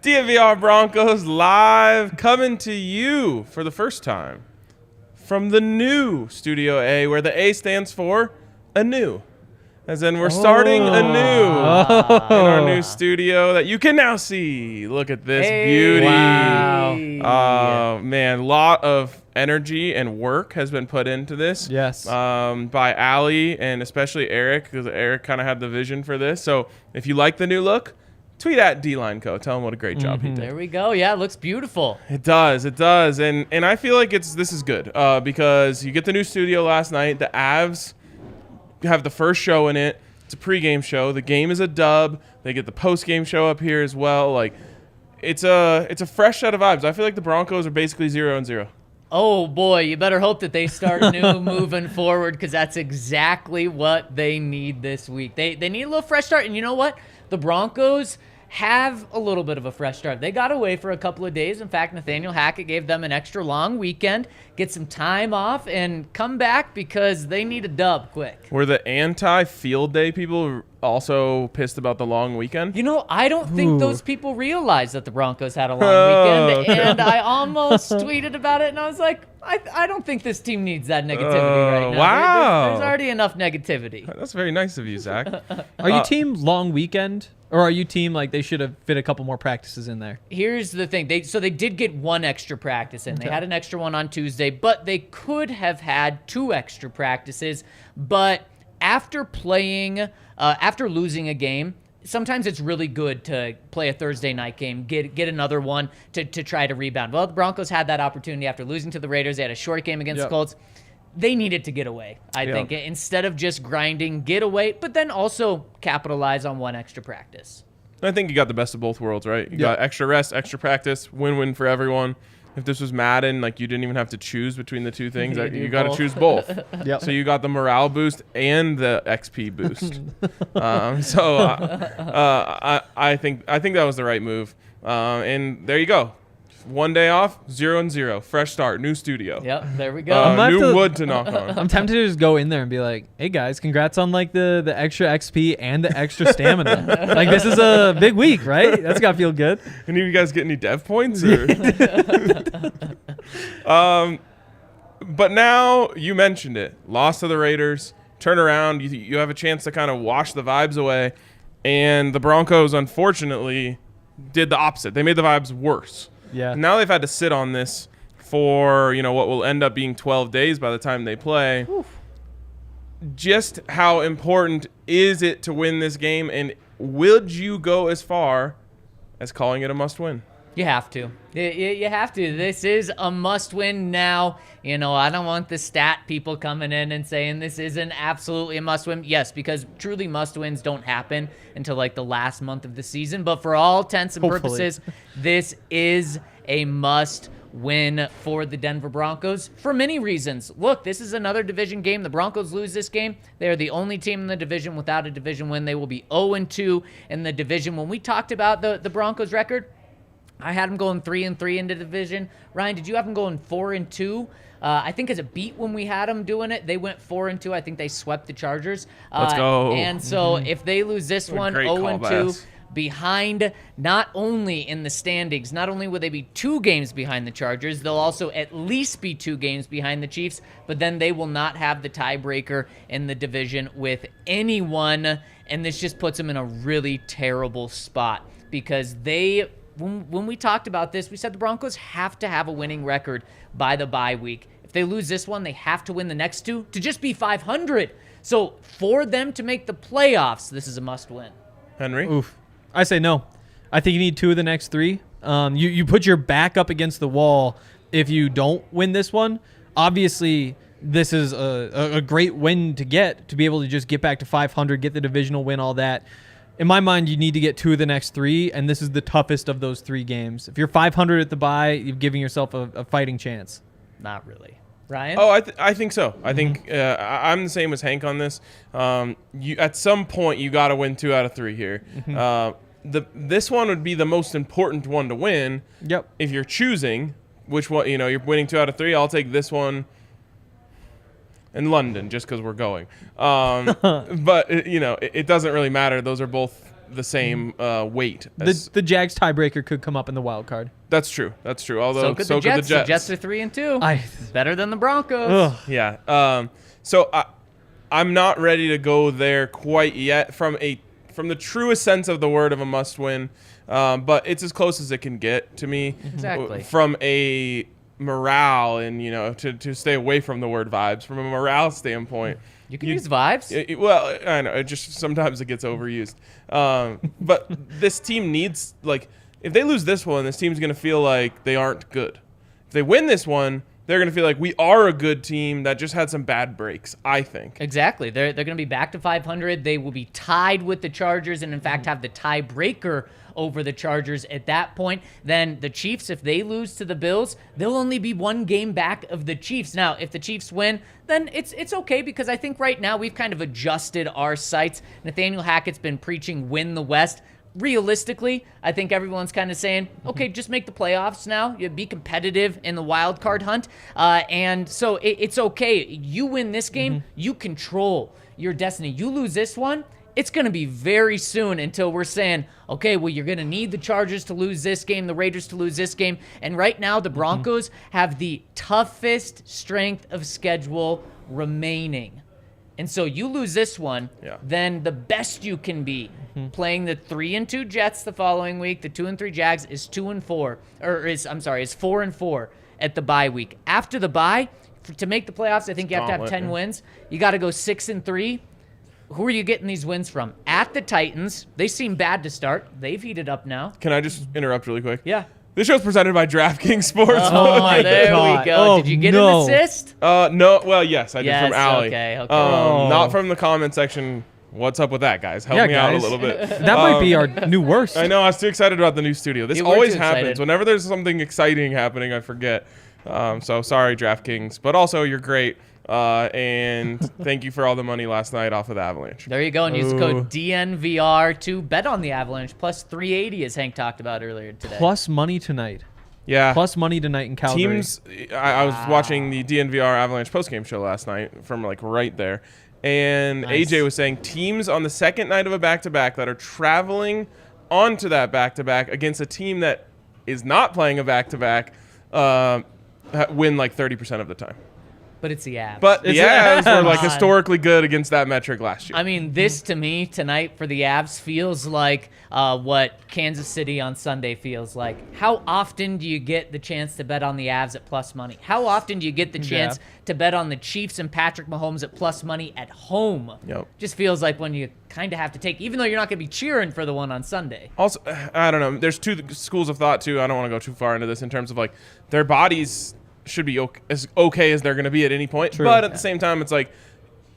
DNVR Broncos live, coming to you for the first time from the new Studio A, where the A stands for anew. As in, we're starting anew in our new studio that you can now see. Look at this beauty. Wow. Man, a lot of energy and work has been put into this. Yes. By Allie and especially Eric, because Eric kind of had the vision for this. So if you like the new look, tweet at DLineCo. Tell him what a great job he did. There we go. Yeah, it looks beautiful. It does. It does. And I feel like this is good because you get the new studio last night. The Avs have the first show in it. It's a pregame show. The game is a dub. They get the postgame show up here as well. Like, it's a fresh set of vibes. I feel like the Broncos are basically 0-0. Oh, boy, you better hope that they start new moving forward, because that's exactly what they need this week. They need a little fresh start. And you know what? The Broncos have a little bit of a fresh start. They got away for a couple of days. In fact, Nathaniel Hackett gave them an extra long weekend, get some time off, and come back because they need a dub quick. Were the anti-field day people also pissed about the long weekend? You know, I don't think those people realized that the Broncos had a long weekend, and I almost tweeted about it, and I was like, I don't think this team needs that negativity right now. Wow. There's already enough negativity. That's very nice of you, Zach. Are you team long weekend? Or are you team like they should have fit a couple more practices in there? Here's the thing. They did get one extra practice in. They had an extra one on Tuesday, but they could have had two extra practices. But after losing a game, sometimes it's really good to play a Thursday night game, get another one to try to rebound. Well, the Broncos had that opportunity after losing to the Raiders. They had a short game against the Colts. They needed to get away, I think, instead of just grinding, get away, but then also capitalize on one extra practice. I think you got the best of both worlds, right? You got extra rest, extra practice, win-win for everyone. If this was Madden, like, you didn't even have to choose betwing the two things. You got to choose both. So you got the morale boost and the XP boost. I think that was the right move. And there you go. 1 day off, 0-0, fresh start, new studio. Yep, there we go. New wood to knock on. I'm tempted to just go in there and be like, "Hey guys, congrats on like the extra XP and the extra stamina. Like, this is a big week, right? That's gotta feel good." Any of you guys get any dev points? Or? But now you mentioned it, loss to the Raiders, turn around. You have a chance to kind of wash the vibes away, and the Broncos unfortunately did the opposite. They made the vibes worse. Yeah. Now they've had to sit on this for, what will end up being 12 days by the time they play. Oof. Just how important is it to win this game, and would you go as far as calling it a must-win? You have to. You have to. This is a must-win now. I don't want the stat people coming in and saying this isn't absolutely a must-win. Yes, because truly must-wins don't happen until like the last month of the season. But for all intents and purposes, this is a must-win for the Denver Broncos for many reasons. Look, this is another division game. The Broncos lose this game. They are the only team in the division without a division win. They will be 0-2 in the division. When we talked about the Broncos record, I had them going 3-3 into the division. Ryan, did you have them going 4-2? I think as a beat when we had them doing it, they went 4-2. I think they swept the Chargers. Let's go. And so if they lose this one, 0-2, behind not only in the standings, not only will they be 2 games behind the Chargers, they'll also at least be 2 games behind the Chiefs, but then they will not have the tiebreaker in the division with anyone, and this just puts them in a really terrible spot because when we talked about this, we said the Broncos have to have a winning record by the bye week. If they lose this one, they have to win the next 2 to just be 500. So for them to make the playoffs, this is a must-win. Henry? Oof. I say no. I think you need 2 of the next 3. You put your back up against the wall if you don't win this one. Obviously, this is a great win to be able to just get back to 500, get the divisional win, all that. In my mind, you need to get 2 of the next 3, and this is the toughest of those 3 games. If you're 500 at the bye, you're giving yourself a fighting chance. Not really. Ryan? Oh, I think so. I think I'm the same as Hank on this. At some point, you got to win 2 out of 3 here. This one would be the most important one to win. Yep. If you're choosing which one, you're winning 2 out of 3, I'll take this one in London just because we're going. But, it doesn't really matter. Those are both the same weight. The Jags tiebreaker could come up in the wild card. That's true. Although so could the Jets. The Jets are 3-2. Better than the Broncos. Ugh. Yeah. So I'm not ready to go there quite yet from the truest sense of the word of a must-win, but it's as close as it can get to me. Exactly. From a morale and to stay away from the word vibes. From a morale standpoint, you can use vibes. Well, I know. It just sometimes it gets overused. But this team needs if they lose this one, this team's going to feel like they aren't good. If they win this one, they're going to feel like we are a good team that just had some bad breaks, I think. Exactly. They're going to be back to 500. They will be tied with the Chargers and, in fact, have the tiebreaker over the Chargers at that point. Then the Chiefs, if they lose to the Bills, they'll only be one game back of the Chiefs. Now, if the Chiefs win, then it's okay, because I think right now we've kind of adjusted our sights. Nathaniel Hackett's been preaching win the West. Realistically, I think everyone's kind of saying, okay, just make the playoffs now. You be competitive in the wild card hunt. And so it's okay. You win this game, you control your destiny. You lose this one, it's going to be very soon until we're saying, okay, well, you're going to need the Chargers to lose this game, the Raiders to lose this game. And right now, the Broncos have the toughest strength of schedule remaining. And so you lose this one, then the best you can be playing the 3-2 Jets the following week. The 2-3 Jags is 2-4, is 4-4 at the bye week. After the bye, to make the playoffs, I think you have to have 10 wins. You got to go 6-3. Who are you getting these wins from? At the Titans. They seem bad to start. They've heated up now. Can I just interrupt really quick? Yeah. This show's presented by DraftKings Sportsbook. Oh my there God. we go. Oh, Did you get no. an assist? No. Well, yes, I did from Allie. Okay. Not from the comment section. What's up with that, guys? Help me out a little bit. That might be our new worst. I know. I was too excited about the new studio. This You were always too happens. excited. Whenever there's something exciting happening, I forget. So sorry, DraftKings. But also, you're great. And thank you for all the money last night off of the Avalanche. There you go. And use the code DNVR to bet on the Avalanche. Plus 380, as Hank talked about earlier today. Plus money tonight. Yeah. Plus money tonight in Calgary. Teams. I was watching the DNVR Avalanche postgame show last night from right there. And Nice. AJ was saying teams on the second night of a back-to-back that are traveling onto that back-to-back against a team that is not playing a back-to-back win 30% of the time. But it's the Avs. But the Avs were Come on. historically good against that metric last year. I mean, this to me tonight for the Avs feels like what Kansas City on Sunday feels like. How often do you get the chance to bet on the Avs at plus money? How often do you get the chance to bet on the Chiefs and Patrick Mahomes at plus money at home? Yep. Just feels like when you kind of have to take, even though you're not going to be cheering for the one on Sunday. Also, I don't know. There's two schools of thought, too. I don't want to go too far into this in terms of their bodies should be as okay as they're going to be at any point. True. But at the same time, it's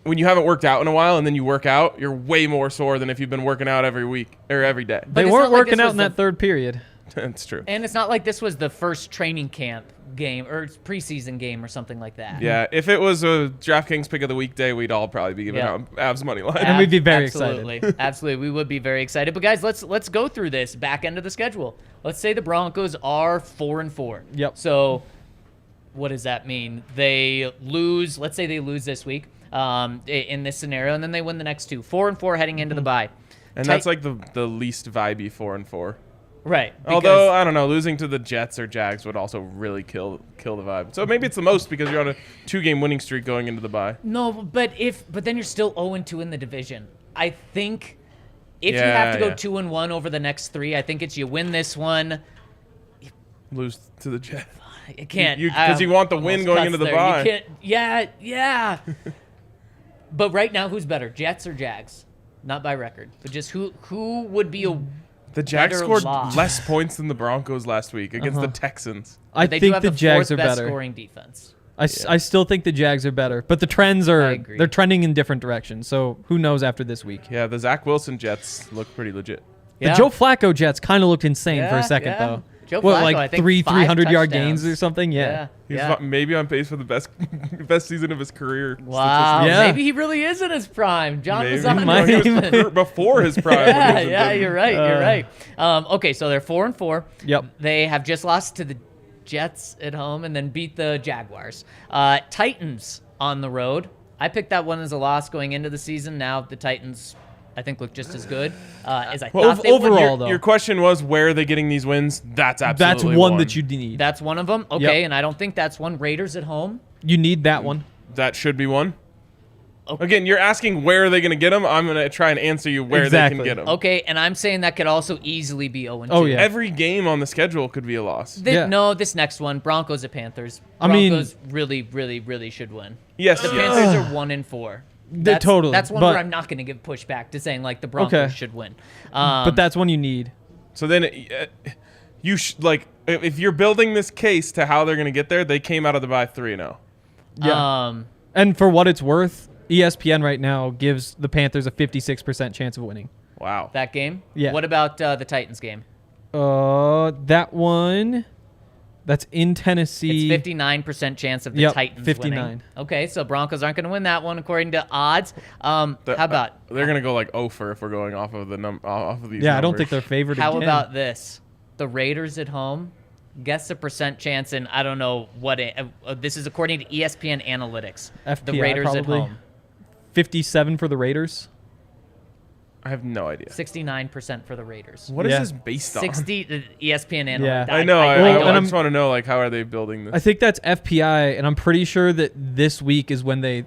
when you haven't worked out in a while and then you work out, you're way more sore than if you've been working out every week or every day. But They it's weren't not like working this out was in the- that third period. That's true. And it's not like this was the first training camp game or preseason game or something like that. Yeah, if it was a DraftKings pick of the week day, we'd all probably be giving out Avs money line. And we'd be very Absolutely. excited. Absolutely. We would be very excited. But guys, let's go through this back end of the schedule. Let's say the Broncos are 4-4. Yep. So what does that mean? They lose, let's say they lose this week in this scenario, and then they win the next two. 4-4 heading into the bye. And that's the least vibey 4-4. Right. Although, I don't know, losing to the Jets or Jags would also really kill the vibe. So maybe it's the most because you're on a 2-game winning streak going into the bye. No, but then you're still 0-2 in the division. I think if you have to go 2-1 over the next three, I think it's you win this one. Lose to the Jets. You can't. Because you want the win almost going cuts into the there. bye. You can't, yeah. But right now, who's better, Jets or Jags? Not by record, but just who would be a The Jags better scored loss? less points than the Broncos last week against the Texans. I They do think have the Jags fourth are best better. scoring defense. I still think the Jags are better, but the trends are agree. they're trending in different directions. So who knows after this week? Yeah, the Zach Wilson Jets look pretty legit. The Joe Flacco Jets kind of looked insane for a second yeah. though. Joe What, Flacco, I like think 300-yard touchdowns. gains or something? Yeah. He's Yeah. maybe on pace for the best season of his career. Wow. statistically. Yeah. Maybe he really is in his prime. John Maybe. was on might. He was before his prime. Yeah, you're right. You're right. Okay, so they're 4-4. Yep. They have just lost to the Jets at home and then beat the Jaguars. Titans on the road. I picked that one as a loss going into the season. Now the Titans I think look just as good as I Well, thought they would. overall, though. Your question was, where are they getting these wins? That's absolutely That's one that you need. That's one of them. Okay, and I don't think that's one. Raiders at home. You need that one. That should be one. Okay. Again, you're asking where are they going to get them. I'm going to try and answer you where they can get them. Okay, and I'm saying that could also easily be 0-2. Oh, yeah. Every game on the schedule could be a loss. No, this next one, Broncos at Panthers. I mean- Broncos really, really, really should win. Yes, The yes. Panthers are 1-4. Totally. That's one but, where I'm not going to give pushback to saying like the Broncos should win. But that's one you need. So then you like if you're building this case to how they're going to get there, they came out of the bye 3-0. Yeah. And for what it's worth, ESPN right now gives the Panthers a 56% chance of winning. Wow. That game. Yeah. What about the Titans game? That one, that's in Tennessee. It's 59% chance of the Titans 59. winning. Okay, so Broncos aren't going to win that one according to odds. How about they're going to go like 0 if we're going off of off of these. Yeah, I don't numbers. think they're favored how again. about this? The Raiders at home. Guess the percent chance, and I don't know what this is according to ESPN Analytics. FPI the Raiders probably. at home. 57 for the Raiders. I have no idea. 69% for the Raiders. What is this based on? 60 ESPN Analytics. Yeah. I know. I don't- just want to know like how are they building this? I think that's FPI, and I'm pretty sure that this week is when they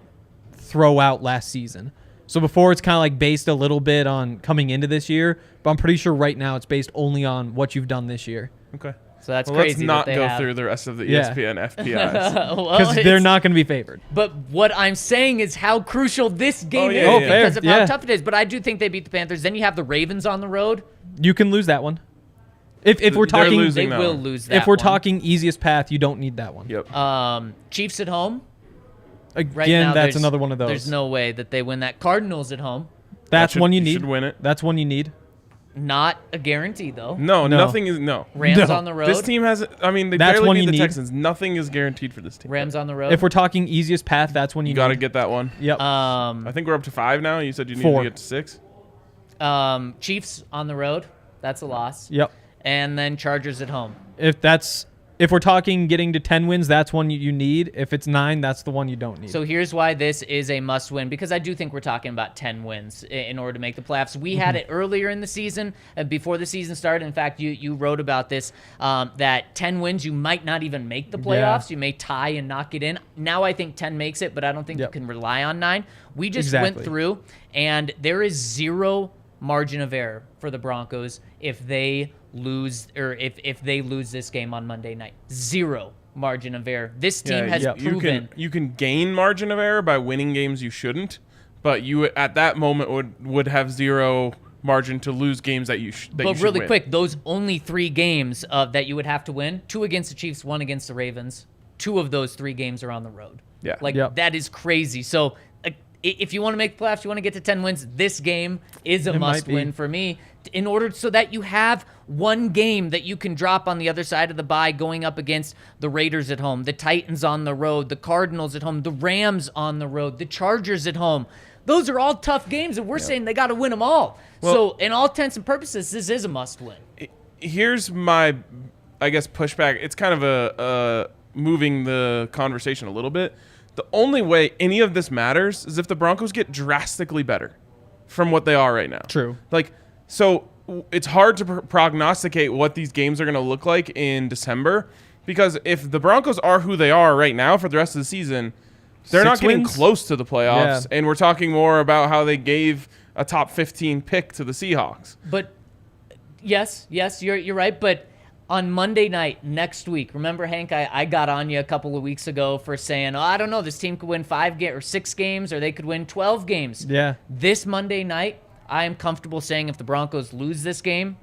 throw out last season. So before it's kind of like based a little bit on coming into this year, but I'm pretty sure right now it's based only on what you've done this year. Okay. So that's Well, crazy. let's not that they go have. through the rest of the Yeah. ESPN FPIs. Well, Because they're not going to be favored. But what I'm saying is how crucial this game yeah, is yeah, yeah. because of Fair, how yeah. tough it is. But I do think they beat the Panthers. Then you have the Ravens on the road. You can lose that one. If we're They're talking, losing They that will one. lose that if we're one. talking easiest path, you don't need that one. Yep. Chiefs at home. Again, Right now, that's there's- another one of those. There's no way that they win that. Cardinals at home. That's one you you need. should win it. That's one you need. Not a guarantee, though. No, No. nothing is no. Rams No. on the road. This team has. I mean, they That's barely one need you the need. Texans. Nothing is guaranteed for this team. Rams on the road. If we're talking easiest path, that's one you You got to need. get that one. Yep. I think we're up to 5 now. You said you needed 4. to get to 6. Chiefs on the road. That's a loss. Yep. And then Chargers at home. If we're talking getting to 10 wins, that's one you need. If it's 9, that's the one you don't need. So here's why this is a must-win, because I do think we're talking about 10 wins in order to make the playoffs. We had it earlier in the season, before the season started. In fact, you wrote about this, that 10 wins, you might not even make the playoffs. You may tie and not get in. Now I think 10 makes it, but I don't think you can rely on 9. We just went through, and there is 0 margin of error for the Broncos if they lose, or if they lose this game on Monday night. 0 margin of error. This team has proven. You can gain margin of error by winning games you shouldn't, but you at that moment would have 0 margin to lose games that you should But really win. quick, those only 3 games that you would have to win, 2 against the Chiefs, 1 against the Ravens. 2 of those 3 games are on the road. Yeah. That is crazy. So if you want to make the playoffs, you want to get to 10 wins, this game is a must-win for me in order so that you have one game that you can drop on the other side of the bye going up against the Raiders at home, the Titans on the road, the Cardinals at home, the Rams on the road, the Chargers at home. Those are all tough games, and we're saying they got to win them all. Well, so in all intents and purposes, this is a must-win. Here's my, I guess, pushback. It's kind of a moving the conversation a little bit. The only way any of this matters is if the Broncos get drastically better from what they are right now. True. So it's hard to prognosticate what these games are going to look like in December, because if the Broncos are who they are right now for the rest of the season, they're 6 not getting wins? close to the playoffs. Yeah. And we're talking more about how they gave a top 15 pick to the Seahawks. But yes, you're right. But on Monday night next week, remember, Hank, I got on you a couple of weeks ago for saying, I don't know, this team could win 5 or 6 games, or they could win 12 games. Yeah. This Monday night, I am comfortable saying if the Broncos lose this game,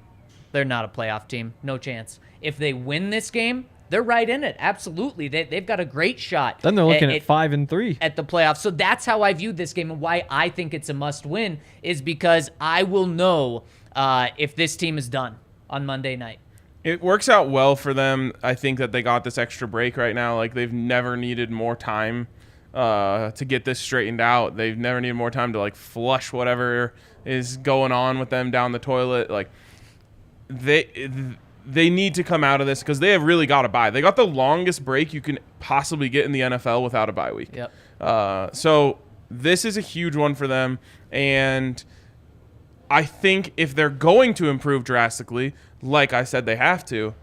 they're not a playoff team. No chance. If they win this game, they're right in it. Absolutely. They've got a great shot. Then they're looking at 5-3 at the playoffs. So that's how I view this game, and why I think it's a must-win is because I will know if this team is done on Monday night. It works out well for them. I think that they got this extra break right now. Like, they've never needed more time to get this straightened out. They've never needed more time to, like, flush whatever is going on with them down the toilet. Like, they need to come out of this because they have really got a bye. They got the longest break you can possibly get in the NFL without a bye week. Yep. So this is a huge one for them. And I think if they're going to improve drastically, like I said they have to,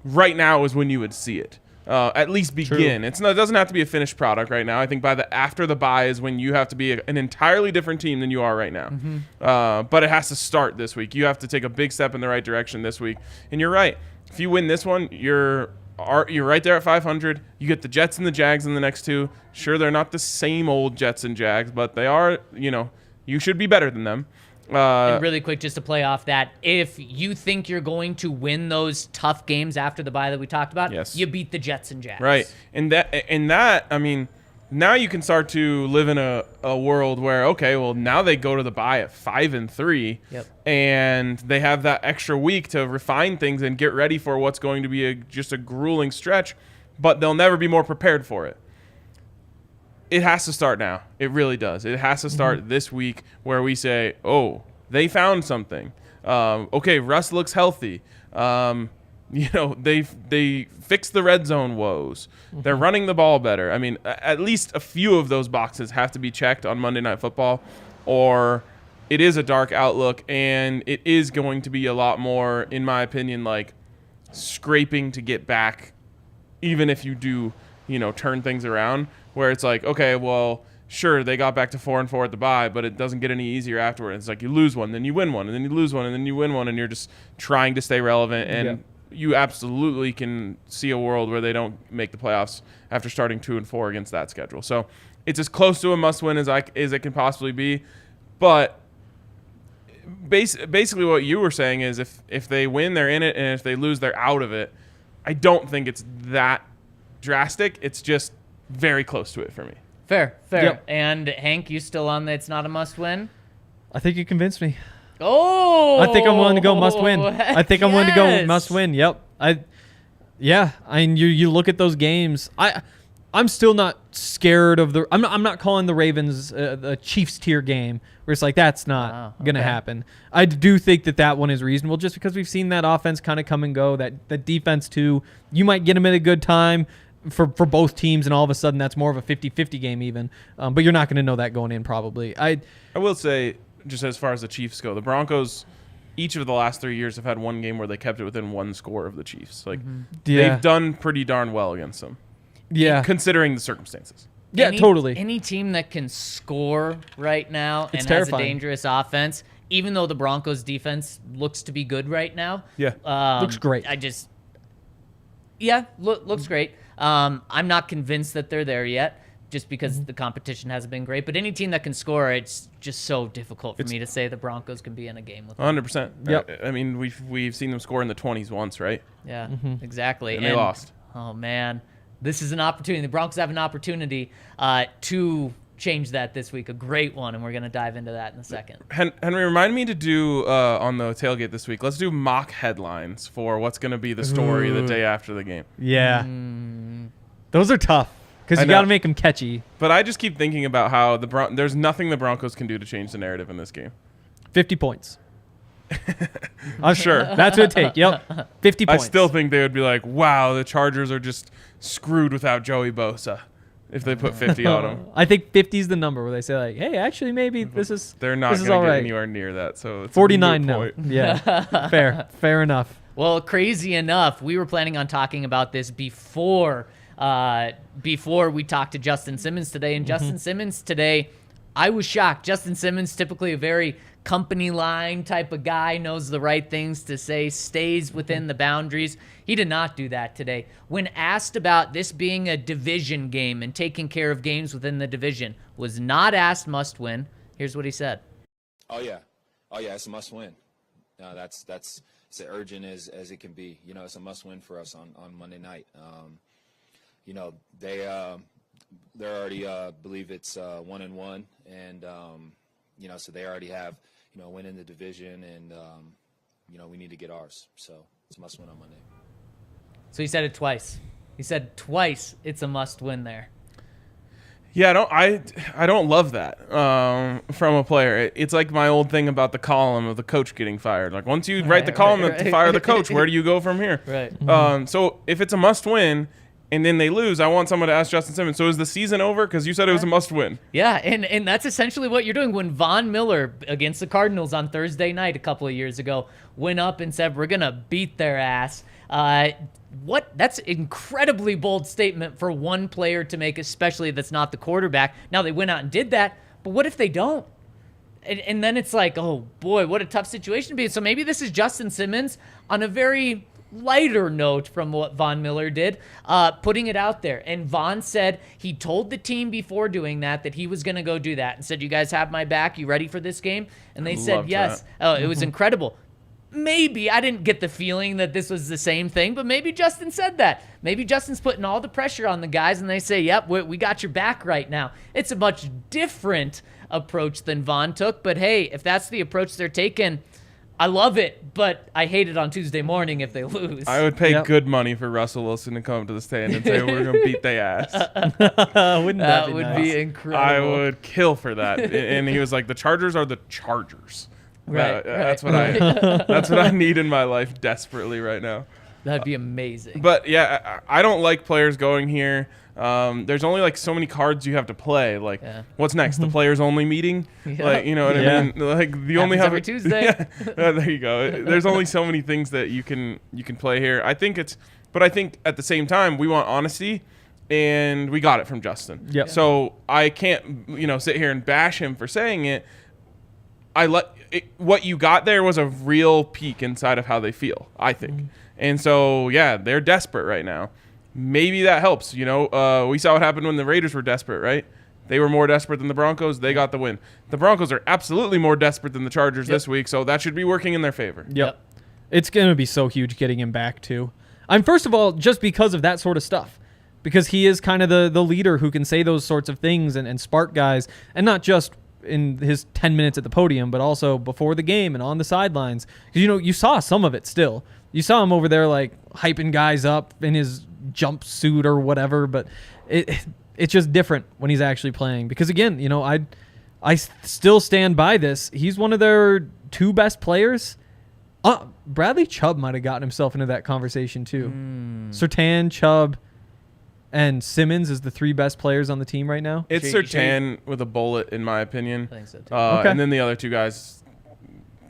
right now is when you would see it. At least begin. It doesn't have to be a finished product right now. I think after the bye is when you have to be an entirely different team than you are right now. But it has to start this week. You have to take a big step in the right direction this week. And you're right. If you win this one, you're right there at 500. You get the Jets and the Jags in the next two. Sure, they're not the same old Jets and Jags, but they are, you should be better than them. And really quick, just to play off that, if you think you're going to win those tough games after the bye that we talked about, you beat the Jets and Jags. Right. And that, I mean, now you can start to live in a world where, okay, well, now they go to the bye at 5-3, and they have that extra week to refine things and get ready for what's going to be just a grueling stretch, but they'll never be more prepared for it. It has to start now. It really does. It has to start this week where we say, oh, they found something. Okay, Russ looks healthy. They fixed the red zone woes. They're running the ball better. I mean, at least a few of those boxes have to be checked on Monday Night Football, or it is a dark outlook, and it is going to be a lot more, in my opinion, like scraping to get back, even if you do, turn things around, where it's like, okay, well, sure, they got back to 4-4 at the bye, but it doesn't get any easier afterwards. It's like you lose one, then you win one, and then you lose one, and then you win one, and you're just trying to stay relevant. And you absolutely can see a world where they don't make the playoffs after starting 2-4 against that schedule. So it's as close to a must-win as it can possibly be. But basically what you were saying is if they win, they're in it, and if they lose, they're out of it. I don't think it's that drastic. It's just very close to it for me. Fair. Yep. And Hank, you still on the it's not a must-win? I think you convinced me. Oh! I think I'm willing to go must-win. I think I'm willing to go must-win. Yep. You look at those games. I'm still not scared of the. I'm not calling the Ravens a Chiefs tier game where it's like that's not gonna happen. I do think that one is reasonable just because we've seen that offense kind of come and go. That defense too. You might get them at a good time for both teams, and all of a sudden that's more of a 50-50 game even. But you're not going to know that going in probably. I will say, just as far as the Chiefs go, the Broncos, each of the last 3 years have had one game where they kept it within one score of the Chiefs. Like they've done pretty darn well against them. Yeah, considering the circumstances. Yeah, totally. Any team that can score right now and terrifying. has a dangerous offense, even though the Broncos defense looks to be good right now. Looks great. Looks great. I'm not convinced that they're there yet, just because the competition hasn't been great. But any team that can score, it's just so difficult for me to say the Broncos can be in a game with them. 100%. Yep. I mean, we've seen them score in the 20s once, right? Yeah, exactly. And they lost. Oh, man. This is an opportunity. The Broncos have an opportunity to change that this week. A great one, and we're going to dive into that in a second. Henry, remind me to do, on the tailgate this week, let's do mock headlines for what's going to be the story the day after the game. Yeah. Those are tough because you got to make them catchy. But I just keep thinking about how there's nothing the Broncos can do to change the narrative in this game. 50 points. I'm sure. That's what it take. Yep. 50 points. I still think they would be like, wow, the Chargers are just screwed without Joey Bosa if they put 50 on them. I think 50 is the number where they say, like, hey, actually, maybe this is They're not going to get anywhere near that. So it's 49 no. Yeah. Fair enough. Well, crazy enough, we were planning on talking about this before we talked to Justin Simmons today. And Justin Simmons today, I was shocked. Justin Simmons, typically a very company line type of guy, knows the right things to say, stays within the boundaries. He did not do that today. When asked about this being a division game and taking care of games within the division, was not asked must win. Here's what he said. Oh yeah, it's a must win. That's as urgent as it can be. It's a must win for us on Monday night. They're already believe it's 1-1, and so they already have a win in the division, and we need to get ours. So it's a must win on Monday. So he said it twice. He said twice it's a must win there. Yeah, I don't love that from a player. It's like my old thing about the column of the coach getting fired. Like once you write the column to fire the coach, where do you go from here? Right. So if it's a must win, and then they lose, I want someone to ask Justin Simmons, so is the season over? Because you said it was a must-win. Yeah, and that's essentially what you're doing. When Von Miller against the Cardinals on Thursday night a couple of years ago went up and said, we're going to beat their ass. That's incredibly bold statement for one player to make, especially that's not the quarterback. Now, they went out and did that, but what if they don't? And then it's like, oh, boy, what a tough situation to be in. So maybe this is Justin Simmons on a very lighter note from what Von Miller did, putting it out there. And Von said he told the team before doing that he was going to go do that and said, you guys have my back? You ready for this game? And they said yes. Oh, it was incredible. Maybe, I didn't get the feeling that this was the same thing, but maybe Justin said that. Maybe Justin's putting all the pressure on the guys and they say, yep, we got your back right now. It's a much different approach than Von took, but hey, if that's the approach they're taking, I love it, but I hate it on Tuesday morning if they lose. I would pay good money for Russell Wilson to come up to the stand and say, we're going to beat their ass. Wouldn't that be would nice? be incredible. I would kill for that. And he was like, the Chargers are the Chargers. Right, That's what I need in my life desperately right now. That'd be amazing. But yeah, I don't like players going here. There's only like so many cards you have to play. Like, what's next? The players only meeting? Yeah. Like, you know what I mean? Like the only have every Tuesday. Yeah, there you go. There's only so many things that you can play here. I think at the same time we want honesty, and we got it from Justin. Yep. So I can't sit here and bash him for saying it. What you got there was a real peek inside of how they feel, I think. And so, yeah, they're desperate right now. Maybe that helps. We saw what happened when the Raiders were desperate, right? They were more desperate than the Broncos. They got the win. The Broncos are absolutely more desperate than the Chargers this week, so that should be working in their favor. Yep. It's going to be so huge getting him back, too. First of all, just because of that sort of stuff. Because he is kind of the leader who can say those sorts of things and spark guys, and not just in his 10 minutes at the podium, but also before the game and on the sidelines. Because, you saw some of it still. You saw him over there, like, hyping guys up in his jumpsuit or whatever, but it's just different when he's actually playing. Because, again, I still stand by this. He's one of their two best players. Bradley Chubb might have gotten himself into that conversation, too. Surtain, Chubb, and Simmons is the three best players on the team right now. It's Surtain with a bullet, in my opinion. I think so, too. And then the other two guys,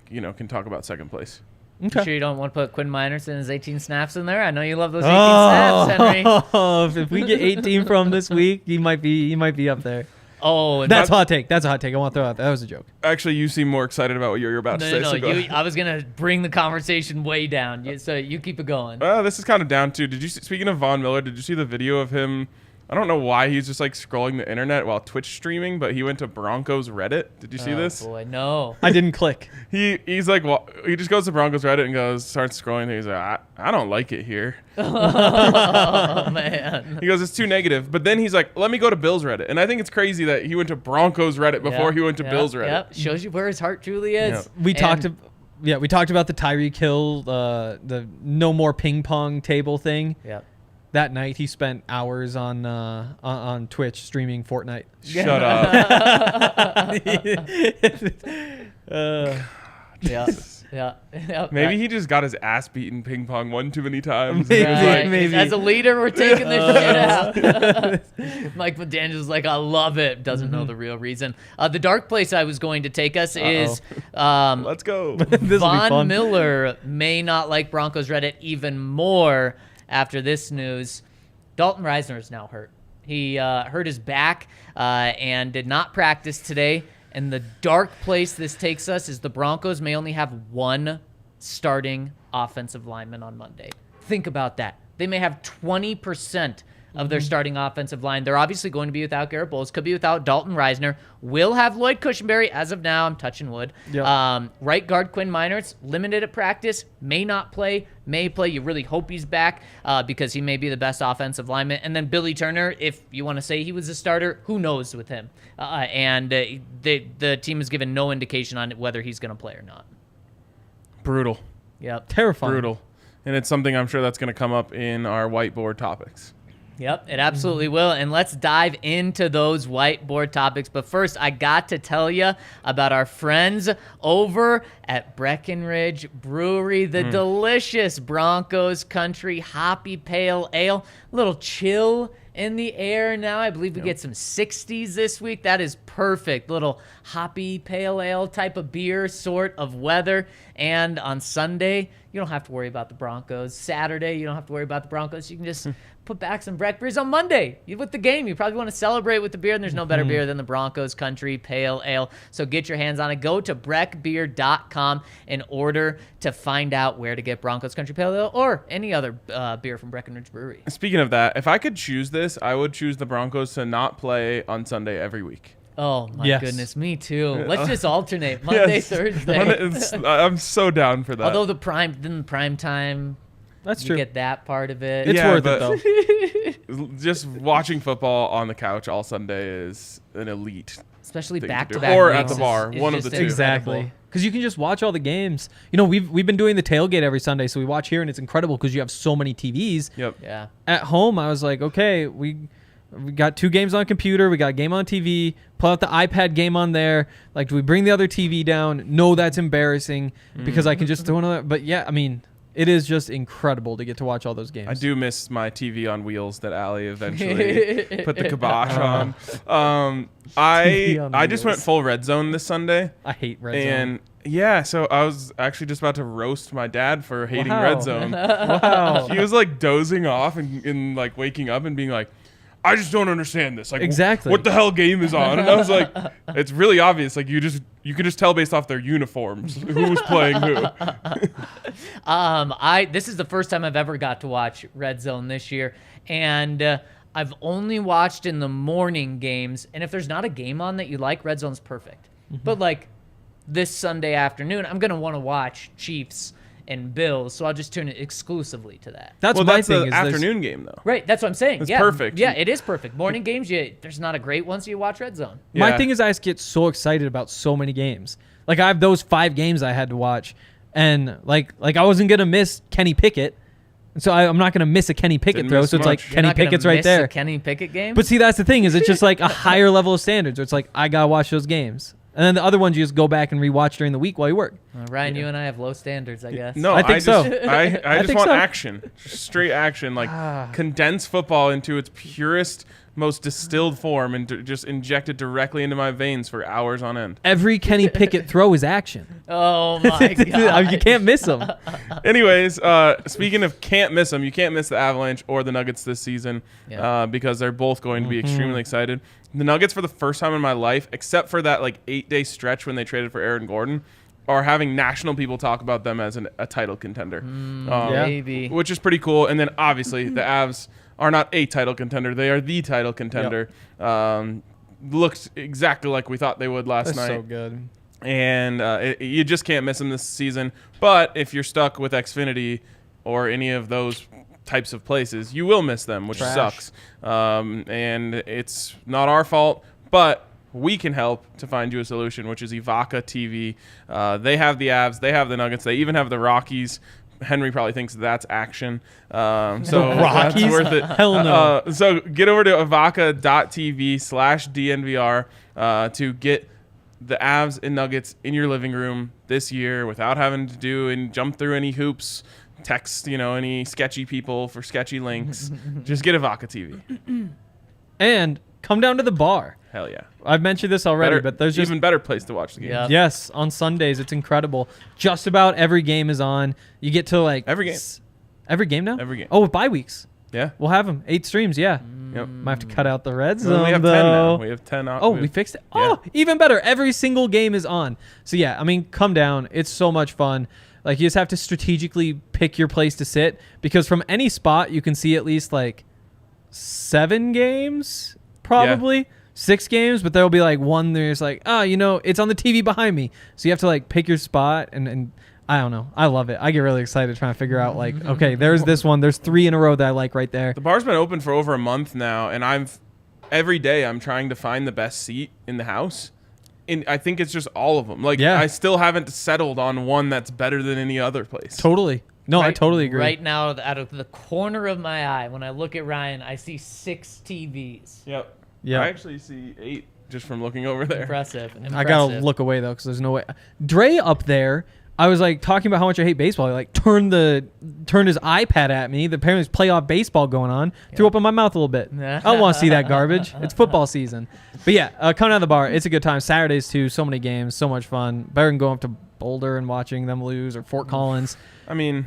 can talk about second place. Okay. You sure you don't want to put Quinn Miners and his 18 snaps in there? I know you love those 18 snaps, Henry. If we get 18 from this week, he might be up there. Oh, that's a hot take. That's a hot take. I want to throw out. That was a joke. Actually, you seem more excited about what you're about to say. No, I was gonna bring the conversation way down. So you keep it going. This is kind of down too. Speaking of Von Miller, did you see the video of him? I don't know why he's just like scrolling the internet while Twitch streaming, but he went to Broncos Reddit. Did you see this? Oh boy, no. I didn't click. He's like, well, he just goes to Broncos Reddit and starts scrolling. And he's like, I don't like it here. Oh man. He goes, it's too negative. But then he's like, let me go to Bills Reddit. And I think it's crazy that he went to Broncos Reddit before he went to Bills Reddit. Yep. Shows you where his heart truly is. We talked about the Tyreek Hill, the no more ping pong table thing. Yep. That night, he spent hours on Twitch streaming Fortnite. Shut up. Yeah. Maybe he just got his ass beaten ping pong one too many times. Maybe. As a leader, we're taking this shit out. Mike McDaniel's like, I love it. Doesn't know the real reason. The dark place I was going to take us is let's go. Von Miller may not like Broncos Reddit even more after this news. Dalton Risner is now hurt. He hurt his back and did not practice today. And the dark place this takes us is the Broncos may only have one starting offensive lineman on Monday. Think about that. They may have 20% of their starting offensive line. They're obviously going to be without Garrett Bowles, could be without Dalton Risner, will have Lloyd Cushenberry as of now. I'm touching wood. Yep. Right guard Quinn Miners, limited at practice, may not play, may play. You really hope he's back because he may be the best offensive lineman. And then Billy Turner, if you want to say he was a starter, who knows with him? The team has given no indication on whether he's going to play or not. Brutal. Yep. Terrifying. Brutal. And it's something I'm sure that's going to come up in our whiteboard topics. Yep, it absolutely will. And let's dive into those whiteboard topics. But first, I got to tell you about our friends over at Breckenridge Brewery, the delicious Broncos Country Hoppy Pale Ale. A little chill in the air now. I believe we get some 60s this week. That is perfect. Little hoppy pale ale type of beer sort of weather. And on Sunday, you don't have to worry about the Broncos. Saturday, you don't have to worry about the Broncos. You can just put back some Breck beers on Monday. With the game, you probably want to celebrate with the beer, and there's no better beer than the Broncos Country Pale Ale. So get your hands on it. Go to breckbeer.com in order to find out where to get Broncos Country Pale Ale or any other beer from Breckenridge Brewery. Speaking of that, if I could choose this, I would choose the Broncos to not play on Sunday every week. Oh, my Yes. goodness, me too. Let's just alternate Monday, Yes. Thursday. I'm so down for that. Although the prime time, That's you true. get that part of it. It's Yeah, worth but- it, though. Just watching football on the couch all Sunday is an elite. Especially thing to back do. to back. Or weeks at the bar, is one of just the two. Exactly. incredible. Because you can just watch all the games. You know, we've been doing the tailgate every Sunday, so we watch here, and it's incredible because you have so many TVs. Yep. Yeah. At home, I was like, okay, we got 2 games on computer, we got a game on TV, pull out the iPad game on there. Like, do we bring the other TV down? No, that's embarrassing because I can just throw another. But yeah, I mean, it is just incredible to get to watch all those games. I do miss my TV on wheels that Allie eventually put the kibosh on. TV on I just went wheels. full red zone this Sunday. I hate Red And yeah, so I was actually just about to roast my dad for hating Wow. red zone. Zone. Wow. He was like dozing off and like waking up and being like, I just don't understand this. Like, Exactly. what the hell game is on? And I was like, it's really obvious. Like, you could just tell based off their uniforms who was playing who. This is the first time I've ever got to watch Red Zone this year, and I've only watched in the morning games. And if there's not a game on that you like, Red Zone's perfect. But like this Sunday afternoon, I'm gonna want to watch Chiefs and Bills, so I'll just tune it exclusively to that. That's Well, my that's thing. the Is there's- afternoon game though. Right, that's what I'm saying. It's Yeah, perfect. Yeah, it is perfect. Morning games, there's not a great one, so you watch Red Zone. My Yeah. thing is, I just get so excited about so many games. Like, I have those 5 games I had to watch, and like I wasn't gonna miss Kenny Pickett, so I'm not gonna miss a Kenny Pickett Didn't throw. miss So it's like much. You're Kenny not gonna Pickett's right miss there. a Kenny Pickett game. But see, that's the thing, is it's just like a higher level of standards. Where it's like I gotta watch those games, and then the other ones you just go back and rewatch during the week while you work. Ryan, you and I have low standards, I guess. No, I think so. I just think want so. action, straight action, like condense football into its purest, most distilled form, and just inject it directly into my veins for hours on end. Every Kenny Pickett throw is action. Oh my god. You can't miss them. Anyways, speaking of can't miss them, you can't miss the Avalanche or the Nuggets this season Yeah. because they're both going to be extremely excited. The Nuggets, for the first time in my life, except for that like 8-day stretch when they traded for Aaron Gordon, are having national people talk about them as a title contender, Yeah. Maybe. which is pretty cool. And then obviously the Avs are not a title contender; they are the title contender. Looked exactly like we thought they would last That's night. so good. And you just can't miss them this season. But if you're stuck with Xfinity or any of those types of places, you will miss them, which Trash. sucks. And it's not our fault, but we can help to find you a solution, which is Evoca TV. They have the Avs, they have the Nuggets, they even have the Rockies. Henry probably thinks that's action. So Rockies? that's worth it. Hell no. So get over to evoca.tv/DNVR to get the Avs and Nuggets in your living room this year without having to do and jump through any hoops, text, any sketchy people for sketchy links. Just get Evoca TV. And come down to the bar. Hell yeah. I've mentioned this already, Better, but there's just even better place to watch the game. Yeah. yes, on Sundays it's incredible. Just about every game is on. You get to like Every game. Every game now? Every game. Oh, with bye weeks. Yeah. We'll have them 8 streams. Yeah. Yep. Might have to cut out the red Well, zone we have though. 10 now. We have 10 out. Oh, we fixed it. Oh, even better. Every single game is on. So yeah, I mean, come down. It's so much fun. Like, you just have to strategically pick your place to sit, because from any spot you can see at least like 7 games, probably 6 games, but there'll be like one there's like, it's on the TV behind me. So you have to like pick your spot, and I don't know. I love it. I get really excited trying to figure out like, okay, there's this one. There's 3 in a row that I like right there. The bar's been open for over a month now, and every day I'm trying to find the best seat in the house. And I think it's just all of them. Like, Yeah. I still haven't settled on one that's better than any other place. Totally. No, I totally agree. Right now, out of the corner of my eye, when I look at Ryan, I see 6 TVs. Yep. Yeah. I actually see 8 just from looking over there. Impressive. I gotta look away though, because there's no way. Dre up there, I was like talking about how much I hate baseball. He like turned his iPad at me. The parents playoff baseball going on. Threw up in my mouth a little bit. I don't want to see that garbage. It's football season. But yeah, coming out of the bar, it's a good time. Saturdays too. So many games, so much fun. Better than going up to Boulder and watching them lose or Fort Collins. I mean,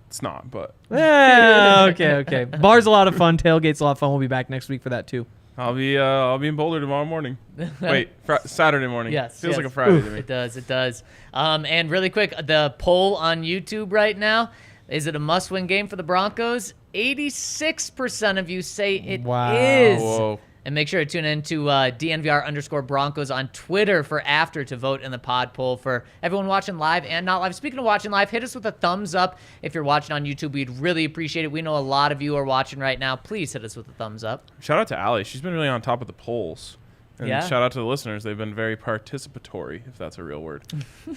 it's not, but Yeah, okay. Bar's a lot of fun. Tailgate's a lot of fun. We'll be back next week for that too. I'll be in Boulder tomorrow morning. Wait, Saturday morning. Yes. Feels like a Friday to me. It does. And really quick, the poll on YouTube right now, is it a must-win game for the Broncos? 86% of you say it is. Whoa. And make sure to tune in to DNVR_Broncos on Twitter for after to vote in the pod poll for everyone watching live and not live. Speaking of watching live, hit us with a thumbs up if you're watching on YouTube. We'd really appreciate it. We know a lot of you are watching right now. Please hit us with a thumbs up. Shout out to Allie. She's been really on top of the polls. And Yeah. shout out to the listeners. They've been very participatory, if that's a real word.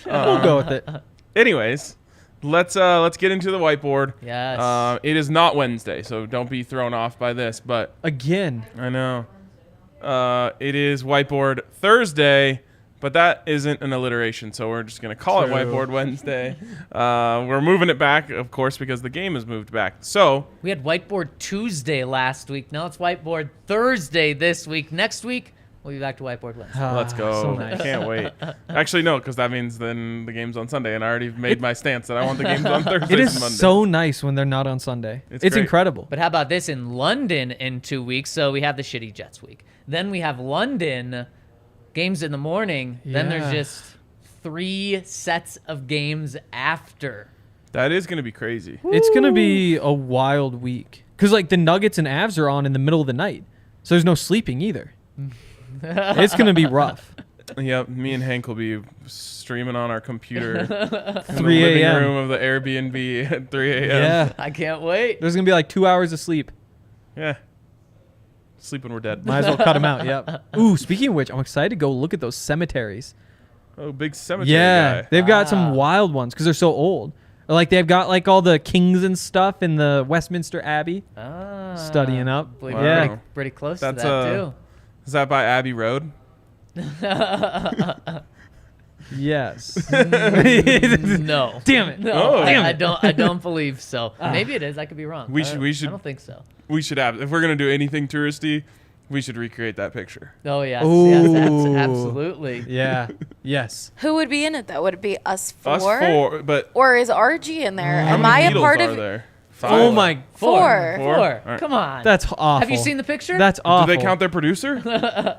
We'll go with it. Anyways, let's get into the whiteboard. Yes. It is not Wednesday, so don't be thrown off by this, but Again. I know. It is whiteboard Thursday, but that isn't an alliteration, so we're just going to call it whiteboard Wednesday. We're moving it back, of course, because the game has moved back. So We had Whiteboard Tuesday last week. Now it's Whiteboard Thursday this week. Next week, we'll be back to Whiteboard Wednesday. let's go. So nice. I can't wait. Actually, no, because that means then the game's on Sunday, and I already made my stance that I want the games on Thursdays It is and Mondays. so nice when they're not on Sunday. It's It's great. incredible. But how about this in London in 2 weeks? So we have the shitty Jets week. Then we have London games in the morning. Then there's Yeah. just 3 sets of games after. That is going to be crazy. It's going to be a wild week. Because, like, the Nuggets and Avs are on in the middle of the night. So there's no sleeping either. It's going to be rough. Yep, me and Hank will be streaming on our computer in the 3 living a.m. room of the Airbnb at 3 a.m. Yeah. I can't wait. There's going to be like 2 hours of sleep. Yeah. Sleep when we're dead. Might as well cut them out. Yep. Ooh, speaking of which, I'm excited to go look at those cemeteries. Oh, big cemetery Yeah. guy. They've got some wild ones because they're so old. Like, they've got, like, all the kings and stuff in the Westminster Abbey. Studying up. Believe Wow. we're pretty close That's to that, Is that by Abbey Road? Yes. too. No. Damn it. No, Oh. I, Damn I don't believe so. Maybe it is. I could be wrong. We should- I don't think so. We should have, if we're going to do anything touristy, we should recreate that picture. Oh yes, Ooh. absolutely. Yeah. Yes. Who would be in it though? Would it be us four? Us four, but Or is RG in there? how Am many I a Beatles part are of? there? 5? Oh, my. Four. Four? All right. Come on. That's awful. Have you seen the picture? That's Do awful. they count their producer?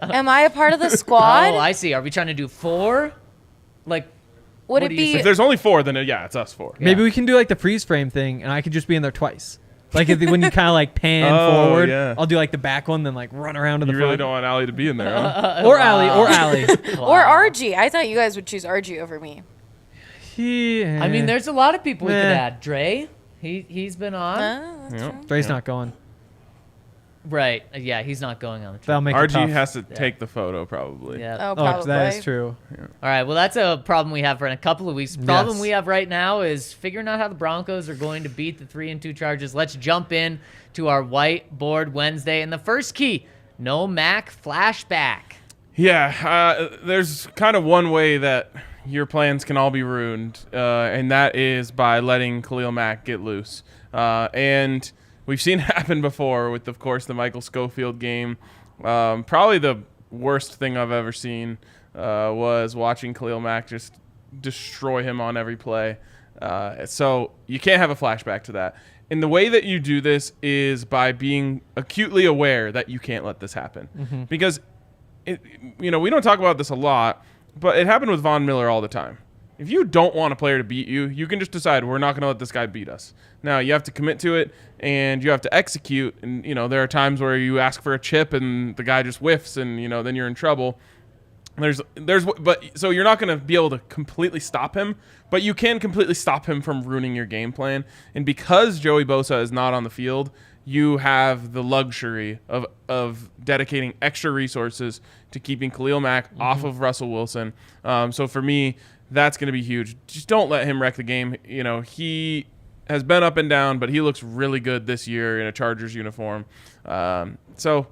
Am I a part of the squad? Oh, I see. Are we trying to do 4? Like, Would what it do you be? If there's only 4, then yeah, it's us 4. Maybe Yeah. we can do like the freeze frame thing, and I could just be in there twice. Like when you kind of like pan Oh, forward, yeah. I'll do like the back one, then like run around to the You really front. don't want Allie to be in there, huh? Or Allie, or Allie. Or RG? I thought you guys would choose RG over me. I mean, there's a lot of people we could Meh. add. Dre, he's been on. That's Yeah. true. Dre's not going. Right. Yeah, he's not going on the trip. That'll make it RG tough. has to take the photo, probably. Yeah. Oh, Oh, probably. that is true. All right. Well, that's a problem we have for in a couple of weeks. The problem Yes. we have right now is figuring out how the Broncos are going to beat the 3-2 Chargers. Let's jump in to our whiteboard Wednesday. And the first key, no Mac flashback. Yeah, there's kind of one way that your plans can all be ruined, and that is by letting Khalil Mack get loose. And we've seen it happen before with, of course, the Michael Schofield game. Probably the worst thing I've ever seen was watching Khalil Mack just destroy him on every play. So you can't have a flashback to that. And the way that you do this is by being acutely aware that you can't let this happen. Because, we don't talk about this a lot, but it happened with Von Miller all the time. If you don't want a player to beat you, you can just decide we're not going to let this guy beat us. Now, you have to commit to it, and you have to execute. And, there are times where you ask for a chip, and the guy just whiffs, and, then you're in trouble. So you're not going to be able to completely stop him, but you can completely stop him from ruining your game plan. And because Joey Bosa is not on the field, you have the luxury of dedicating extra resources to keeping Khalil Mack off of Russell Wilson. So for me, that's going to be huge. Just don't let him wreck the game. has been up and down, but he looks really good this year in a Chargers uniform. So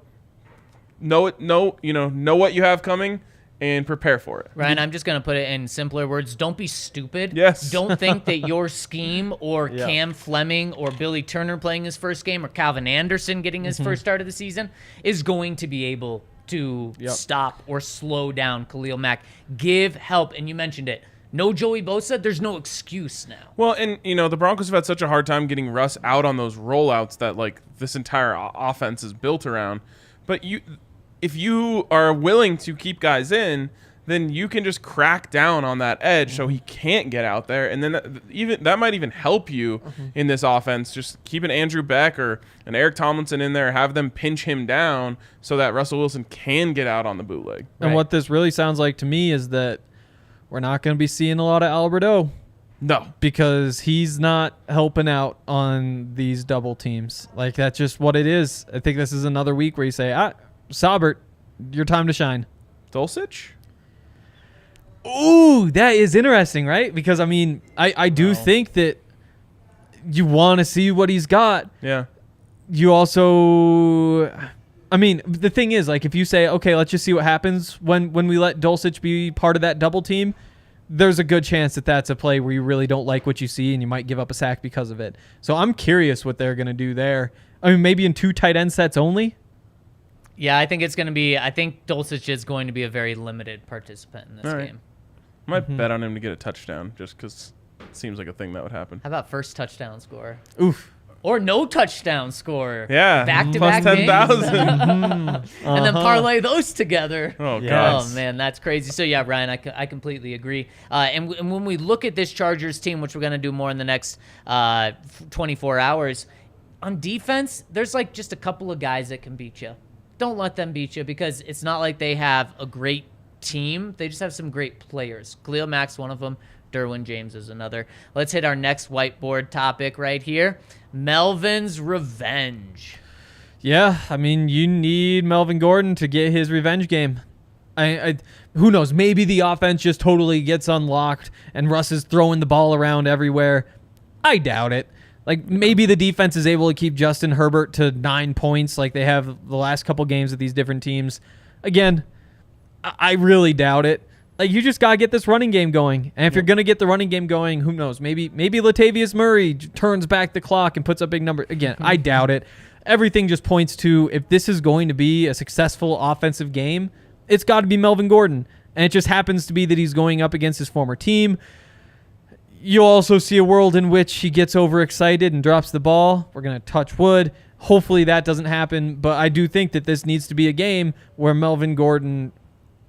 know what you have coming and prepare for it. Ryan, I'm just going to put it in simpler words. Don't be stupid. Yes. Don't think that your scheme or Cam Fleming or Billy Turner playing his first game or Calvin Anderson getting his first start of the season is going to be able to stop or slow down Khalil Mack. Give help. And you mentioned it. No Joey Bosa, there's no excuse now. Well, and, the Broncos have had such a hard time getting Russ out on those rollouts that, like, this entire offense is built around. But if you are willing to keep guys in, then you can just crack down on that edge so he can't get out there. And then that might even help you in this offense. Just keep an Andrew Beck or an Eric Tomlinson in there, have them pinch him down so that Russell Wilson can get out on the bootleg. And what this really sounds like to me is that we're not going to be seeing a lot of Alberto. No. Because he's not helping out on these double teams. Like, that's just what it is. I think this is another week where you say, Saubert, your time to shine. Dulcich? Ooh, that is interesting, right? Because, I do think that you want to see what he's got. Yeah. You also... the thing is, like, if you say, okay, let's just see what happens when we let Dulcich be part of that double team, there's a good chance that that's a play where you really don't like what you see and you might give up a sack because of it. So I'm curious what they're going to do there. Maybe in 2 tight end sets only? Yeah, I think Dulcich is going to be a very limited participant in this game. I might bet on him to get a touchdown just because it seems like a thing that would happen. How about first touchdown score? Oof. Or no touchdown score. Yeah. Back-to-back plus games. 10,000. And then parlay those together. Oh, God. Oh, man, that's crazy. So, yeah, Ryan, I completely agree. And when we look at this Chargers team, which we're going to do more in the next 24 hours, on defense, there's like just a couple of guys that can beat you. Don't let them beat you because it's not like they have a great team. They just have some great players. Khalil Mack's one of them. Derwin James is another. Let's hit our next whiteboard topic right here. Melvin's revenge. Yeah, you need Melvin Gordon to get his revenge game. Who knows? Maybe the offense just totally gets unlocked and Russ is throwing the ball around everywhere. I doubt it. Like, maybe the defense is able to keep Justin Herbert to 9 points like they have the last couple games with these different teams. Again, I really doubt it. Like, you just got to get this running game going. And if you're going to get the running game going, who knows? Maybe Latavius Murray turns back the clock and puts up big numbers. Again, I doubt it. Everything just points to, if this is going to be a successful offensive game, it's got to be Melvin Gordon. And it just happens to be that he's going up against his former team. You'll also see a world in which he gets overexcited and drops the ball. We're going to touch wood. Hopefully that doesn't happen. But I do think that this needs to be a game where Melvin Gordon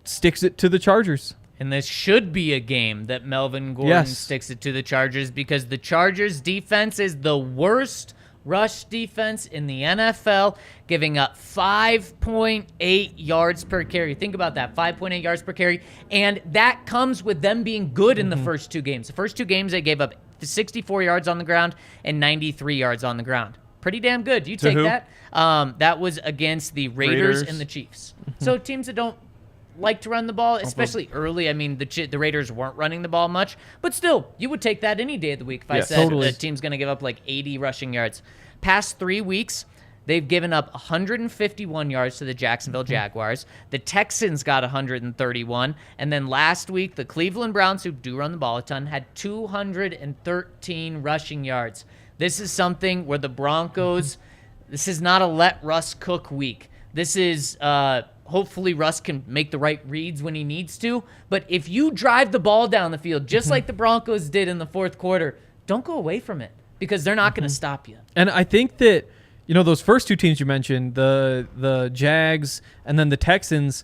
sticks it to the Chargers. And this should be a game that Melvin Gordon sticks it to the Chargers because the Chargers defense is the worst rush defense in the NFL, giving up 5.8 yards per carry. Think about that, 5.8 yards per carry. And that comes with them being good in the first 2 games. The first 2 games, they gave up 64 yards on the ground and 93 yards on the ground. Pretty damn good. You take that. That was against the Raiders and the Chiefs. So teams that don't like to run the ball, especially early. The Raiders weren't running the ball much, but still, you would take that any day of the week if I said the team's going to give up like 80 rushing yards. Past 3 weeks, they've given up 151 yards to the Jacksonville Jaguars. The Texans got 131, and then last week, the Cleveland Browns, who do run the ball a ton, had 213 rushing yards. This is something where the Broncos, this is not a let Russ cook week. This is hopefully Russ can make the right reads when he needs to. But if you drive the ball down the field, just like the Broncos did in the fourth quarter, don't go away from it because they're not going to stop you. And I think that, those first 2 teams you mentioned, the Jags and then the Texans,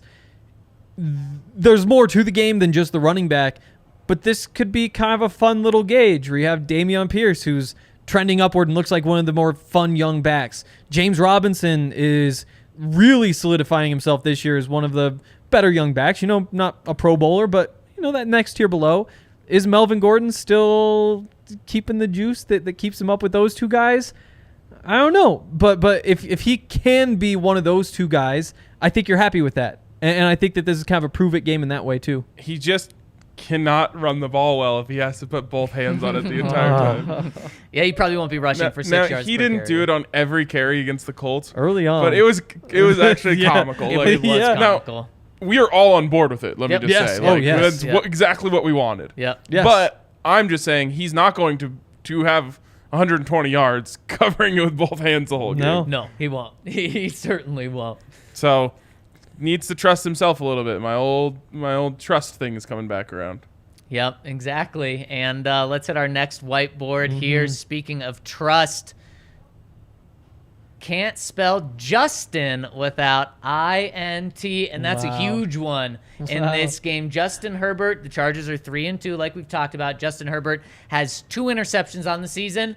there's more to the game than just the running back. But this could be kind of a fun little gauge where you have Dameon Pierce, who's trending upward and looks like one of the more fun young backs. James Robinson is really solidifying himself this year as one of the better young backs. Not a Pro Bowler, but, that next tier below. Is Melvin Gordon still keeping the juice that keeps him up with those 2 guys? I don't know. But if he can be one of those 2 guys, I think you're happy with that. And I think that this is kind of a prove-it game in that way, too. He just cannot run the ball well if he has to put both hands on it the entire time. Yeah, he probably won't be rushing for 6 Now, yards. he per didn't carry. do it on every carry against the Colts Early on. but it was actually Yeah. comical. It, Like, it was Yeah. comical. we are all on board with it. Let Yep. me just Yes. say, Oh, like, yes. that's Yep. exactly what we wanted. Yep. Yes. But I'm just saying he's not going to have 120 yards covering it with both hands the whole game. No. No, he won't. He certainly won't. So needs to trust himself a little bit. My old trust thing is coming back around. Yep, exactly. And let's hit our next whiteboard here. Speaking of trust, can't spell Justin without INT, and that's a Wow. huge one in Wow. this game. Justin Herbert, the Chargers are 3-2, like we've talked about. Justin Herbert has 2 interceptions on the season.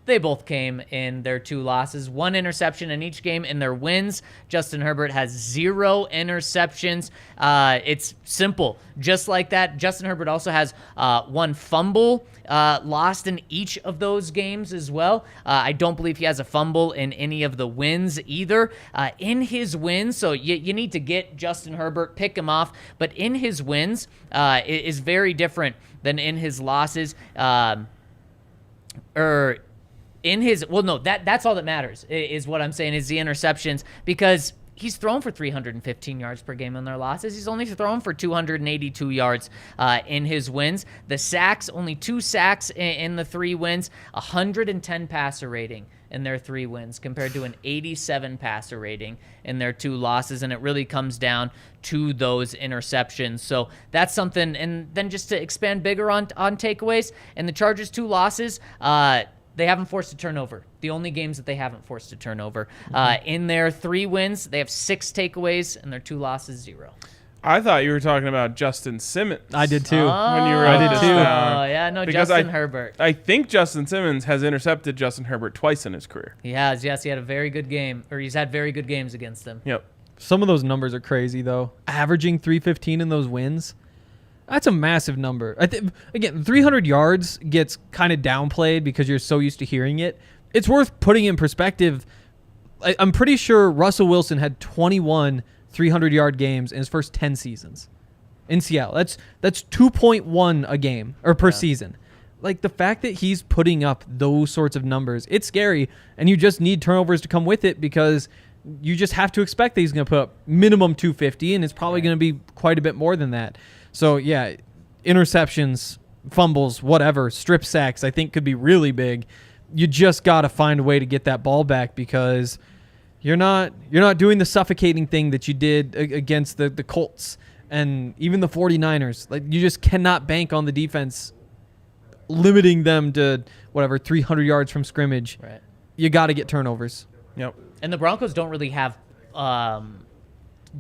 They both came in their 2 losses, 1 interception in each game in their wins. Justin Herbert has 0 interceptions. It's simple. Just like that, Justin Herbert also has 1 fumble lost in each of those games as well. I don't believe he has a fumble in any of the wins either. In his wins, so you need to get Justin Herbert, pick him off, but in his wins, it is very different than in his losses. That's all that matters is what I'm saying is the interceptions, because he's thrown for 315 yards per game in their losses. He's only thrown for 282 yards in his wins. The sacks, only 2 sacks in the 3 wins, 110 passer rating in their 3 wins compared to an 87 passer rating in their 2 losses, and it really comes down to those interceptions. So that's something. And then just to expand bigger on takeaways, in the Chargers' 2 losses, they haven't forced a turnover. The only games that they haven't forced a turnover. In their 3 wins, they have 6 takeaways, and their 2 losses, 0. I thought you were talking about Justin Simmons. I did too. When you wrote I did this too. down. Oh, yeah, no, Because Justin Herbert. I think Justin Simmons has intercepted Justin Herbert twice in his career. He has, yes. He had a very good game, or he's had very good games against them. Yep. Some of those numbers are crazy, though. Averaging 315 in those wins, that's a massive number. Again, 300 yards gets kind of downplayed because you're so used to hearing it. It's worth putting in perspective. I'm pretty sure Russell Wilson had 21 300-yard games in his first 10 seasons in Seattle. That's 2.1 a game or per season. Like, the fact that he's putting up those sorts of numbers, it's scary, and you just need turnovers to come with it, because you just have to expect that he's going to put up minimum 250, and it's probably going to be quite a bit more than that. So, yeah, interceptions, fumbles, whatever, strip sacks, I think could be really big. You just got to find a way to get that ball back, because you're not doing the suffocating thing that you did against the Colts and even the 49ers. Like, you just cannot bank on the defense limiting them to, 300 yards from scrimmage. Right. You got to get turnovers. Yep. And the Broncos don't really have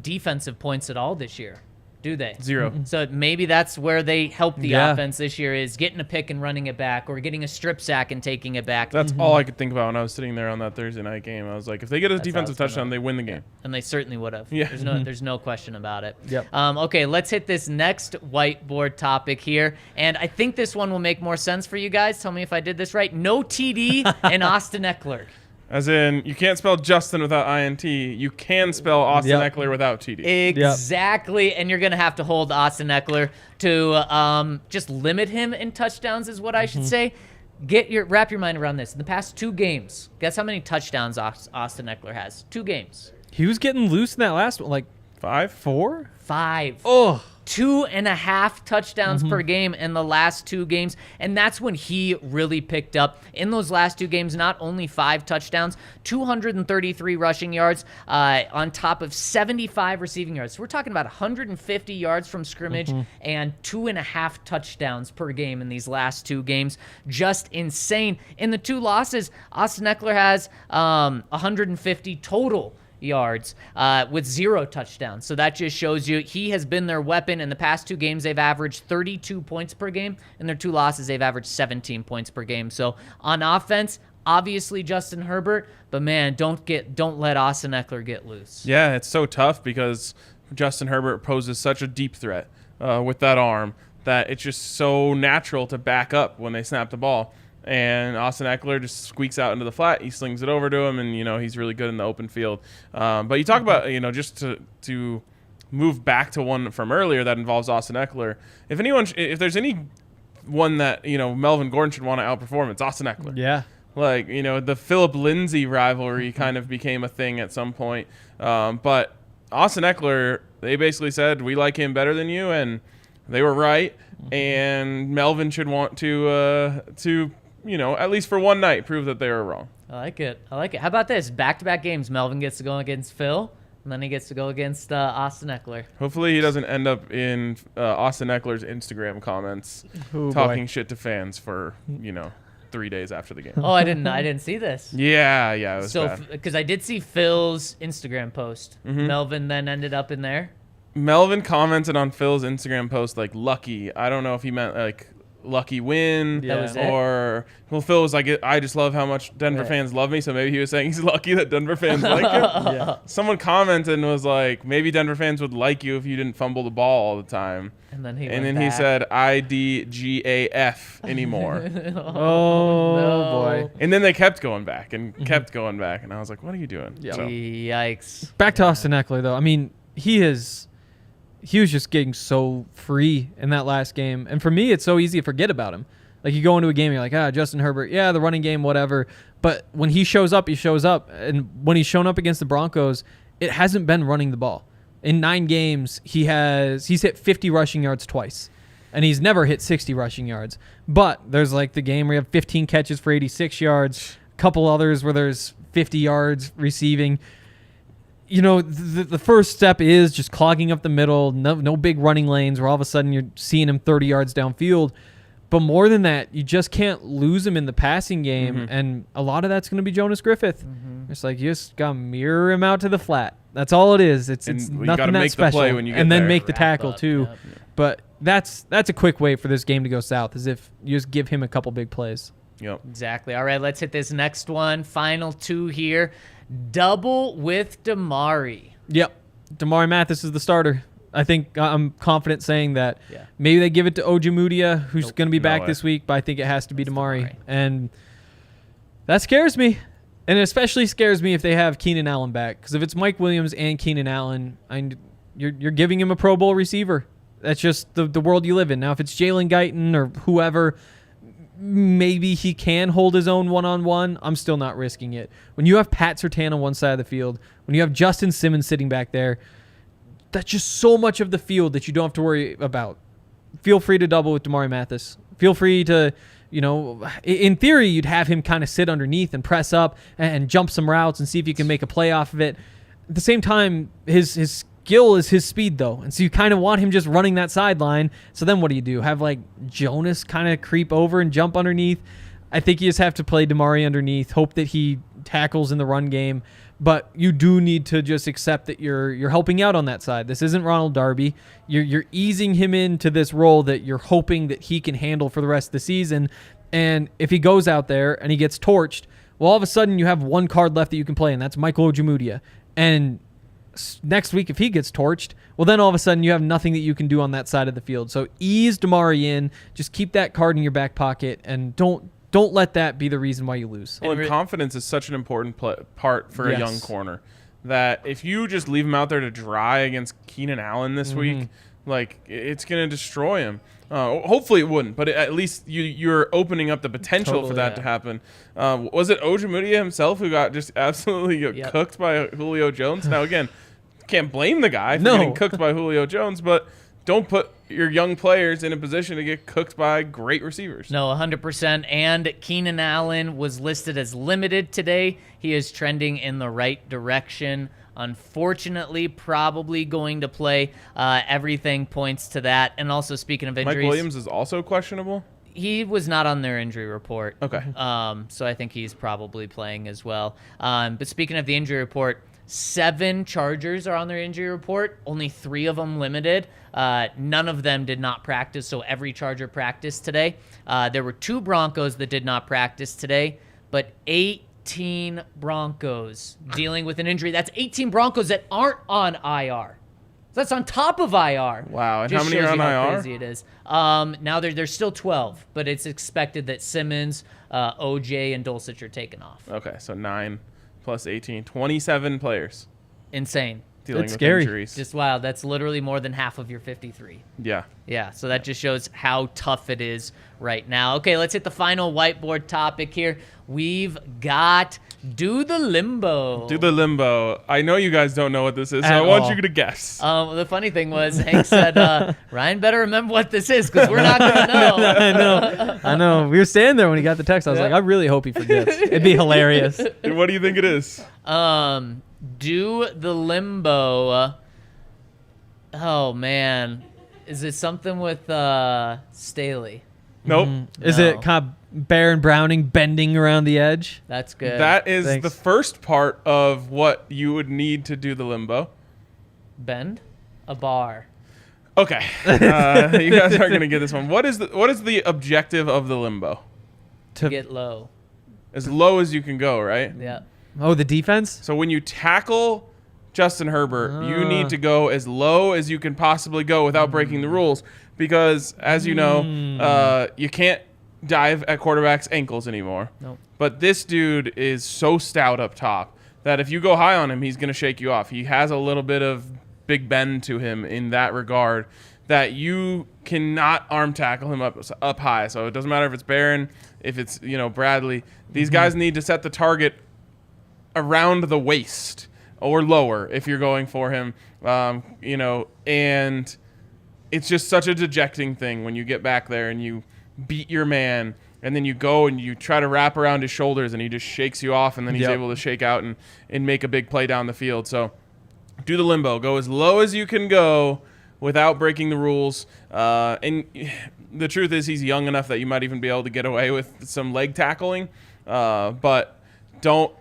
defensive points at all this year, do they? 0. So maybe that's where they help the Yeah. offense this year, is getting a pick and running it back, or getting a strip sack and taking it back. That's all I could think about when I was sitting there on that Thursday night game. I was like, if they get a That's how defensive it's gonna- touchdown, they win the game. And they certainly would have. Yeah. There's no question about it. Yep. Okay, let's hit this next whiteboard topic here. And I think this one will make more sense for you guys. Tell me if I did this right. No TD and Austin Eckler. As in, you can't spell Justin without INT. You can spell Austin Yep. Eckler without TD. Exactly. And you're going to have to hold Austin Eckler to just limit him in touchdowns, is what I should say. Wrap your mind around this. In the past 2 games, guess how many touchdowns Austin Eckler has? 2 games. He was getting loose in that last one, like 5? 4? 5. Oh, 2.5 touchdowns per game in the last 2 games, and that's when he really picked up. In those last 2 games, not only 5 touchdowns, 233 rushing yards on top of 75 receiving yards. So we're talking about 150 yards from scrimmage and 2.5 touchdowns per game in these last 2 games. Just insane. In the 2 losses, Austin Eckler has 150 total yards with 0 touchdowns. So that just shows you he has been their weapon. In the past 2 games, they've averaged 32 points per game. In their 2 losses, they've averaged 17 points per game. So on offense, obviously Justin Herbert, but man, don't let Austin Eckler get loose. Yeah, it's so tough because Justin Herbert poses such a deep threat with that arm that it's just so natural to back up when they snap the ball. And Austin Eckler just squeaks out into the flat. He slings it over to him, and he's really good in the open field. But you talk about just to move back to one from earlier that involves Austin Eckler. If there's any one that Melvin Gordon should want to outperform, it's Austin Eckler. Yeah. Like, the Phillip Lindsay rivalry kind of became a thing at some point. But Austin Eckler, they basically said, we like him better than you, and they were right. And Melvin should want to at least for one night, prove that they were wrong. I like it. How about this? Back-to-back games. Melvin gets to go against Phil, and then he gets to go against Austin Eckler. Hopefully he doesn't end up in Austin Eckler's Instagram comments talking shit to fans for, 3 days after the game. Oh, I didn't see this. Yeah, it was bad. Because I did see Phil's Instagram post. Melvin then ended up in there. Melvin commented on Phil's Instagram post like lucky. I don't know if he meant like lucky win That was it? or Phil was like, I just love how much Denver fans love me, so maybe he was saying he's lucky that Denver fans like him. Yeah. Someone commented and was like, maybe Denver fans would like you if you didn't fumble the ball all the time. And then he He said IDGAF anymore. Oh, no. boy. And then they kept going back and kept going back, and I was like, what are you doing? Yeah. So, Yikes. Back to Austin Eckler, though. I mean, he was just getting so free in that last game. And for me, it's so easy to forget about him. Like, you go into a game, you're like, Justin Herbert, yeah, the running game, whatever. But when he shows up, he shows up. And when he's shown up against the Broncos, it hasn't been running the ball. In 9 games, he's hit 50 rushing yards twice. And he's never hit 60 rushing yards. But there's like the game where you have 15 catches for 86 yards, a couple others where there's 50 yards receiving. The first step is just clogging up the middle, no big running lanes where all of a sudden you're seeing him 30 yards downfield. But more than that, you just can't lose him in the passing game. And a lot of that's going to be Jonas Griffith. It's like you just got to mirror him out to the flat. That's all it is. It's you nothing gotta that make special. the play when you get and then there. make the Wrap tackle up, too. yep. But that's a quick way for this game to go south, is if you just give him a couple big plays. Yep. Exactly. All right, let's hit this next one. Final 2 here. Double with Damari. Yep. Damari Mathis is the starter. I think I'm confident saying that. Yeah. Maybe they give it to Ojemudia, who's going to be No back way. this week, but I think it has to be Damari. Damari. And that scares me. And it especially scares me if they have Keenan Allen back. Because if it's Mike Williams and Keenan Allen, you're giving him a Pro Bowl receiver. That's just the world you live in. Now, if it's Jalen Guyton or whoever, maybe he can hold his own one-on-one. I'm still not risking it. When you have Pat Surtain on one side of the field, when you have Justin Simmons sitting back there, that's just so much of the field that you don't have to worry about. Feel free to double with Damari Mathis. Feel free to, in theory, you'd have him kind of sit underneath and press up and jump some routes and see if you can make a play off of it. At the same time, his skill is his speed, though. And so you kind of want him just running that sideline. So then what do? Have, like, Jonas kind of creep over and jump underneath? I think you just have to play Damari underneath, hope that he tackles in the run game. But you do need to just accept that you're helping out on that side. This isn't Ronald Darby. You're easing him into this role that you're hoping that he can handle for the rest of the season. And if he goes out there and he gets torched, well, all of a sudden you have one card left that you can play, and that's Michael Ojemudia. And next week, if he gets torched, well, then all of a sudden you have nothing that you can do on that side of the field. So ease Damari in. Just keep that card in your back pocket, and don't let that be the reason why you lose. Well, and confidence is such an important part for a young corner that if you just leave him out there to dry against Keenan Allen this week, like, it's going to destroy him. Hopefully it wouldn't, but at least you're opening up the potential for that to happen. Was it Ojemudia himself who got just absolutely cooked by Julio Jones? Now, again, can't blame the guy for getting cooked by Julio Jones, but don't put your young players in a position to get cooked by great receivers. No, 100%. And Keenan Allen was listed as limited today. He is trending in the right direction. Unfortunately, probably going to play. Everything points to that. And also, speaking of injuries, Mike Williams is also questionable. He was not on their injury report. Okay. So I think he's probably playing as well. But speaking of the injury report, 7 Chargers are on their injury report. Only 3 of them limited. None of them did not practice, so every Charger practiced today. There were 2 Broncos that did not practice today, but 18 Broncos dealing with an injury. That's 18 Broncos that aren't on IR. So that's on top of IR. Wow, and Just how many shows are on you how IR? crazy it is. Now there's still 12, but it's expected that Simmons, OJ, and Dulcich are taken off. Okay, so 9 plus 18, 27 players. Insane. dealing That's with scary. injuries. Just wild. That's literally more than half of your 53. Yeah. Yeah, so that just shows how tough it is right now. Okay, let's hit the final whiteboard topic here. We've got do the limbo. Do the limbo. I know you guys don't know what this is, so At I want all. you to guess. The funny thing was, Hank said, Ryan better remember what this is because we're not going to know. I know. We were standing there when he got the text. I was like, I really hope he forgets. It'd be hilarious. What do you think it is? Do the limbo. Oh, man. Is it something with Staley? Nope. Is No. it kind of Baron Browning bending around the edge? That's good. That is Thanks. the first part of what you would need to do the limbo. Bend? A bar. Okay. You guys aren't going to get this one. What is the objective of the limbo? To get low. As low as you can go, right? Yeah. Oh, the defense? So when you tackle Justin Herbert, you need to go as low as you can possibly go without breaking the rules. Because, as you know, you can't dive at quarterbacks' ankles anymore. Nope. But this dude is so stout up top that if you go high on him, he's going to shake you off. He has a little bit of Big Ben to him in that regard that you cannot arm tackle him up high. So it doesn't matter if it's Barron, if it's Bradley. These guys need to set the target around the waist or lower if you're going for him. And it's just such a dejecting thing when you get back there and you beat your man and then you go and you try to wrap around his shoulders and he just shakes you off and then he's able to shake out and make a big play down the field. So do the limbo. Go as low as you can go without breaking the rules. And the truth is he's young enough that you might even be able to get away with some leg tackling. But do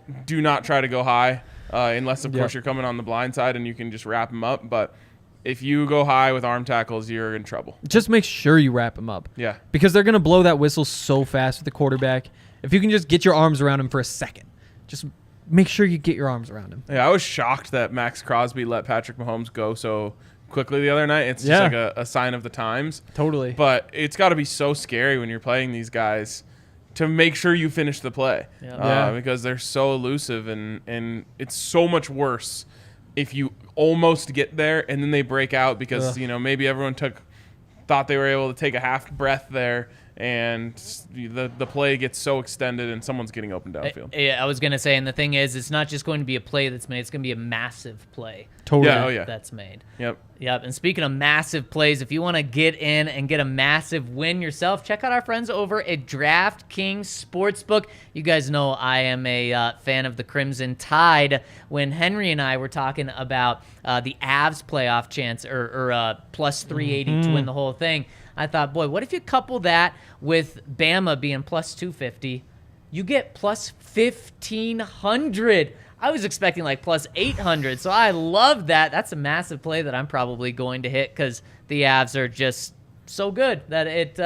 not try to go high unless, of course, you're coming on the blind side and you can just wrap him up. But if you go high with arm tackles, you're in trouble. Just make sure you wrap him up. Yeah. Because they're going to blow that whistle so fast with the quarterback. If you can just get your arms around him for a second, just make sure you get your arms around him. Yeah, I was shocked that Max Crosby let Patrick Mahomes go so quickly the other night. It's just like a sign of the times. Totally. But it's got to be so scary when you're playing these guys to make sure you finish the play. Because they're so elusive and it's so much worse if you almost get there and then they break out because maybe everyone thought they were able to take a half breath there and the play gets so extended and someone's getting open downfield. I was going to say, and the thing is, it's not just going to be a play that's made, it's going to be a massive play. Totally. That's made. Yep. And speaking of massive plays, if you want to get in and get a massive win yourself, check out our friends over at DraftKings Sportsbook. You guys know I am a fan of the Crimson Tide. When Henry and I were talking about the Avs playoff chance or plus 380 to win the whole thing, I thought, boy, what if you couple that with Bama being plus 250? You get plus 1,500. I was expecting like plus 800, so I love that. That's a massive play that I'm probably going to hit because the Avs are just so good that it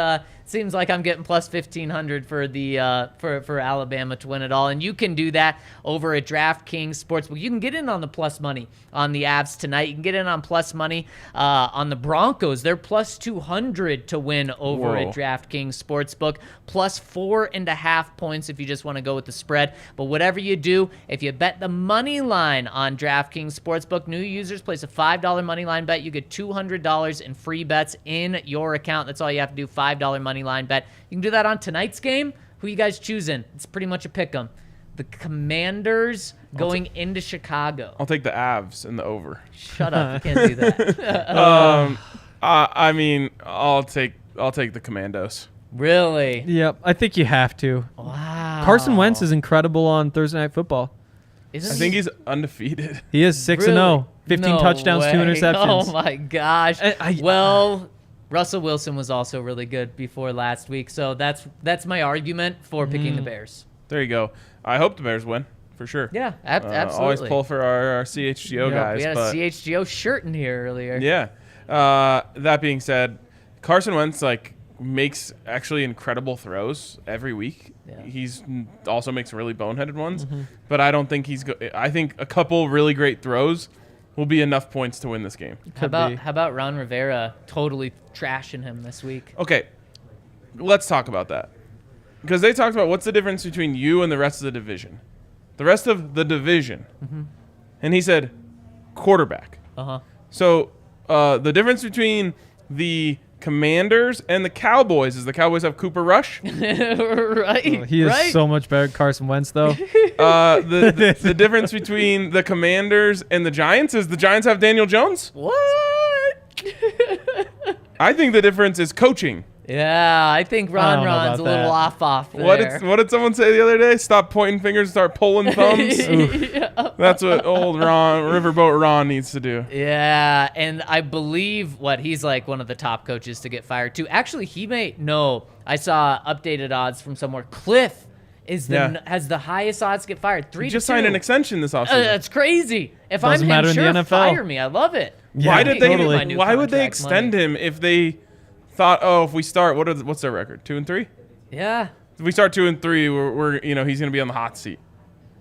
seems like I'm getting plus 1,500 for the for Alabama to win it all. And you can do that over at DraftKings Sportsbook. You can get in on the plus money on the Avs tonight. You can get in on plus money on the Broncos. They're plus 200 to win over at DraftKings Sportsbook. Plus 4.5 points if you just want to go with the spread. But whatever you do, if you bet the money line on DraftKings Sportsbook, new users place a $5 money line bet. You get $200 in free bets in your account. That's all you have to do, $5 money line bet. You can do that on tonight's game. Who you guys choosing? It's pretty much a pick 'em. The Commanders going into Chicago. I'll take the Avs and the over. Shut up. You can't do that. I mean, I'll take the Commandos. Really? Yep. I think you have to. Wow. Carson Wentz is incredible on Thursday Night Football. Isn't I think he's undefeated. He is 6-0. 15 No touchdowns, 2 way. interceptions. Oh, my gosh. I- Russell Wilson was also really good before last week, so that's my argument for picking the Bears. There you go. I hope the Bears win for sure. Yeah, absolutely. Always pull for our CHGO guys. We had a but CHGO shirt in here earlier. yeah. That being said, Carson Wentz makes actually incredible throws every week. Yeah. He's also makes really boneheaded ones, but I don't think I think a couple really great throws will be enough points to win this game. How about Ron Rivera totally trashing him this week? Okay, let's talk about that. Because they talked about what's the difference between you and the rest of the division. The rest of the division. And he said, quarterback. Uh-huh. So the difference between the Commanders and the Cowboys is the Cowboys have Cooper Rush. Right. He is right. so much better than Carson Wentz, though. The difference between the Commanders and the Giants is the Giants have Daniel Jones. What? I think the difference is coaching. Yeah, I think I don't know Ron's about a little that. off there. What did someone say the other day? Stop pointing fingers and start pulling thumbs. That's what old Riverboat Ron needs to do. Yeah, and I believe he's like one of the top coaches to get fired too. Actually, I saw updated odds from somewhere. Cliff has the highest odds to get fired. 3 He to just 2. signed an extension this offseason. That's crazy. If Doesn't I'm matter him, in the sure, NFL. fire me. I love it. Yeah, Why did they? totally. My new Why would they contract extend money. him if they thought, if we start, what's their record? 2-3. Yeah, If we start 2-3, we're he's going to be on the hot seat.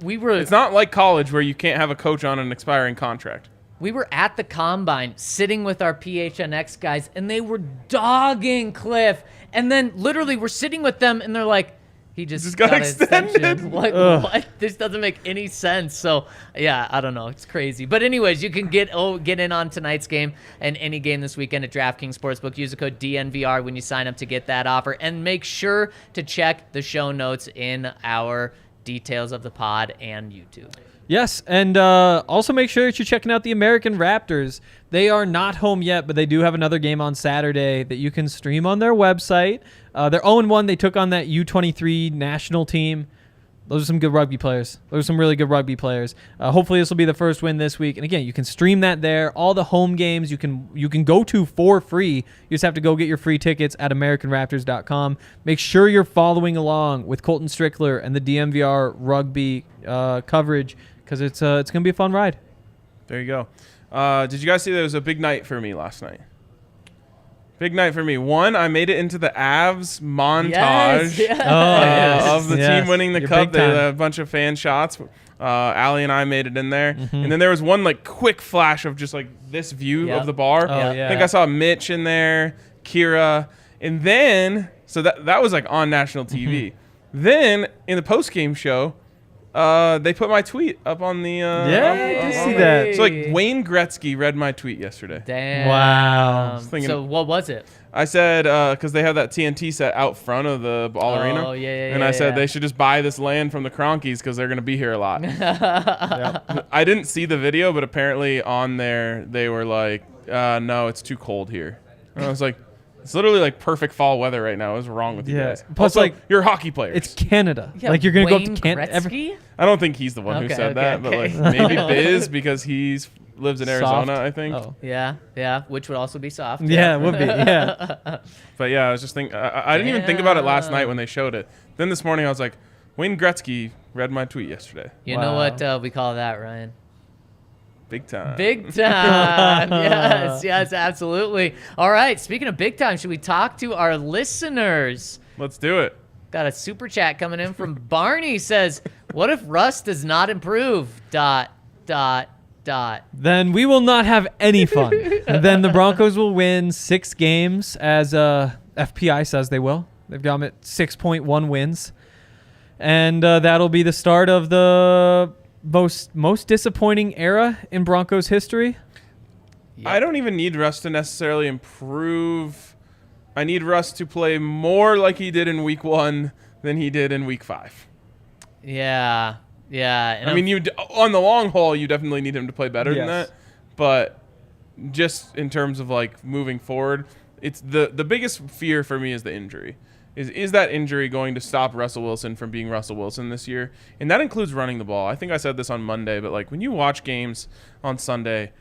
we were. It's not like college where you can't have a coach on an expiring contract. We were at the combine sitting with our PHNX guys, and they were dogging Cliff. And then literally we're sitting with them, and they're like, he just got an extended. extension. Like, what? This doesn't make any sense. So, yeah, I don't know. It's crazy. But anyways, you can get in on tonight's game and any game this weekend at DraftKings Sportsbook. Use the code DNVR when you sign up to get that offer. And make sure to check the show notes in our details of the pod and YouTube. Yes, and also make sure that you're checking out the American Raptors. They are not home yet, but they do have another game on Saturday that you can stream on their website. They're 0-1. They took on that U23 national team. Those are some good rugby players. Those are some really good rugby players. Hopefully this will be the first win this week. And again, you can stream that there. All the home games you can go to for free. You just have to go get your free tickets at AmericanRaptors.com. Make sure you're following along with Colton Strickler and the DMVR rugby coverage because it's going to be a fun ride. There you go. Did you guys see there was a big night for me last night? Big night for me. One, I made it into the Avs montage of the team winning the You're cup. big They time. had a bunch of fan shots. Allie and I made it in there. And then there was one like quick flash of just like this view Yep. of the bar. Oh, yeah. I think I saw Mitch in there, Kira. And then, so that was like on national TV. Then in the post-game show, they put my tweet up on the... I did see that. So like Wayne Gretzky read my tweet yesterday. Damn. Wow. thinking- So what was it? I said, because they have that TNT set out front of the ball arena. Oh, yeah, And I said yeah. they should just buy this land from the Cronkies because they're going to be here a lot. I didn't see the video, but apparently on there they were like, no, it's too cold here. And I was like, it's literally like perfect fall weather right now. What's wrong with you Yeah. guys? Plus, Also, like, you're hockey players. It's Canada. Yeah, like you're going to go Wayne up to Canada. Gretzky? I don't think he's the one who Okay, said okay, that, but okay. like maybe Biz because he's lives in Arizona, I think. Oh. Yeah, which would also be soft. Yeah, it would be. Yeah. But yeah, I was just thinking, I didn't even think about it last night when they showed it. Then this morning I was like, Wayne Gretzky read my tweet yesterday. You know Wow. what we call that, Ryan? Big time. Big time. yes, absolutely. All right, speaking of big time, should we talk to our listeners? Let's do it. Got a super chat coming in from Barney. Says, what if Russ does not improve? ... Then we will not have any fun. And then the Broncos will win 6 games, as FPI says they will. They've got them at 6.1 wins. And that'll be the start of the most disappointing era in Broncos history. I don't even need Russ to necessarily improve. I need Russ to play more like he did in week 1 than he did in week 5. Yeah. And I mean, on the long haul, you definitely need him to play better than Yes. that. But just in terms of like moving forward, it's the biggest fear for me is the injury. Is that injury going to stop Russell Wilson from being Russell Wilson this year? And that includes running the ball. I think I said this on Monday, but like when you watch games on Sunday,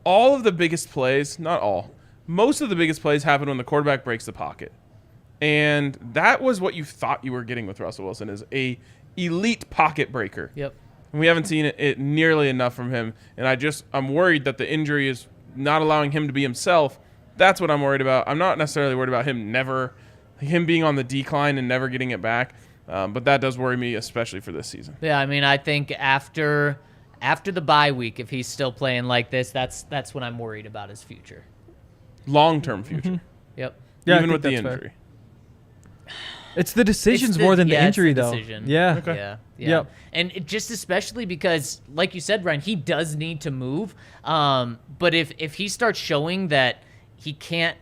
all of the biggest plays, not all, most of the biggest plays happen when the quarterback breaks the pocket. And that was what you thought you were getting with Russell Wilson, is a elite pocket breaker. Yep. We haven't seen it nearly enough from him, and I'm worried that the injury is not allowing him to be himself. That's what I'm worried about. I'm not necessarily worried about him being on the decline and never getting it back, but that does worry me, especially for this season. Yeah, I mean, I think after the bye week, if he's still playing like this, that's when I'm worried about his future. Long-term future, Yep. Yeah, I even think with the that's fair. injury. It's the decisions more than the it's injury, though. decision. Yeah. Okay. Yeah. Yep. And just especially because, like you said, Ryan, he does need to move. But if he starts showing that he can't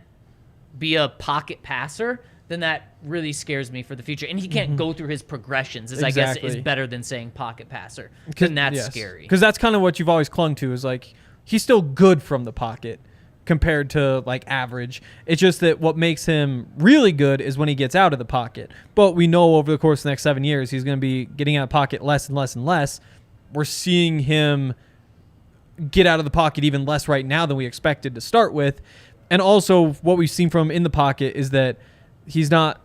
be a pocket passer, then that really scares me for the future. And he can't go through his progressions, I guess is Exactly. better than saying pocket passer. Then that's scary. Because that's kind of what you've always clung to, is like, he's still good from the pocket compared to like average. It's just that what makes him really good is when he gets out of the pocket. But we know over the course of the next 7 years, he's going to be getting out of the pocket less and less and less. We're seeing him get out of the pocket even less right now than we expected to start with. And also what we've seen from him in the pocket is that he's not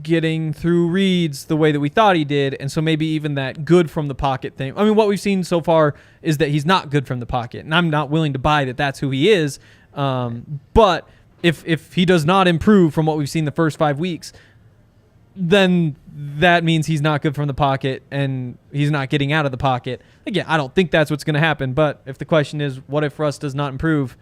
getting through reads the way that we thought he did. And so maybe even that good from the pocket thing. I mean, what we've seen so far is that he's not good from the pocket. And I'm not willing to buy that that's who he is. But if he does not improve from what we've seen the first 5 weeks, then that means he's not good from the pocket and he's not getting out of the pocket. Again, I don't think that's what's going to happen. But if the question is, what if Russ does not improve?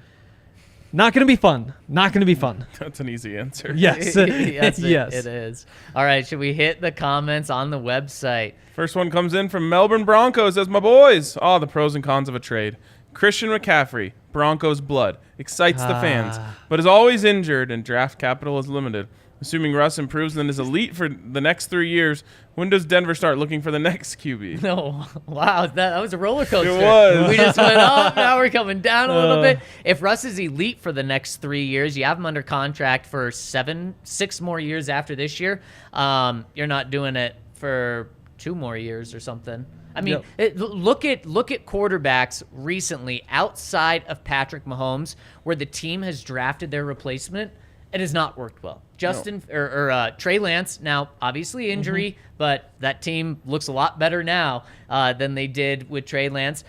Not going to be fun. Not going to be fun. That's an easy answer. Yes. Yes, yes. it is. All right, should we hit the comments on the website? First one comes in from Melbourne Broncos as my boys. Oh, the pros and cons of a trade. Christian McCaffrey, Broncos blood, excites the fans, but is always injured and draft capital is limited. Assuming Russ improves and is elite for the next 3 years, when does Denver start looking for the next QB? No, wow, that was a roller coaster. It was. We just went up, now we're coming down a little bit. If Russ is elite for the next 3 years, you have him under contract for 6 more years after this year. You're not doing it for 2 more years or something. I mean, look at quarterbacks recently outside of Patrick Mahomes, where the team has drafted their replacement. It has not worked well. Trey Lance, now obviously injury, but that team looks a lot better now than they did with Trey Lance.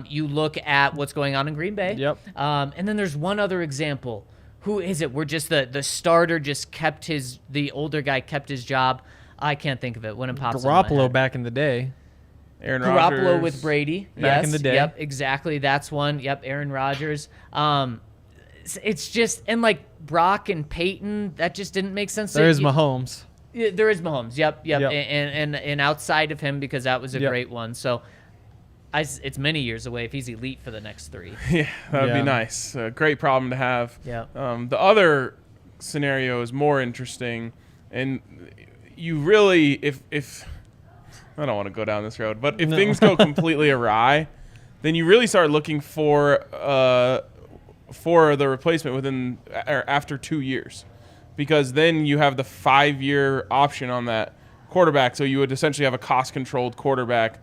You look at what's going on in Green Bay. Yep. And then there's one other example. Who is it? Where just the starter just the older guy kept his job. I can't think of it when it pops in my Garoppolo head. back in the day. Aaron Garoppolo Rodgers. with Brady. Back in the day. Yep, exactly. That's one. Yep, Aaron Rodgers. It's just, and like Brock and Peyton, that just didn't make sense. There is Mahomes. There is Mahomes. Yep. Yep. And outside of him, because that was a Yep. great one. So it's many years away if he's elite for the next 3. Yeah, that would Yeah. be nice. A great problem to have. Yeah. The other scenario is more interesting, and you really, if I don't want to go down this road, but if things go completely awry, then you really start looking for the replacement within or after 2 years, because then you have the 5-year option on that quarterback. So you would essentially have a cost-controlled quarterback,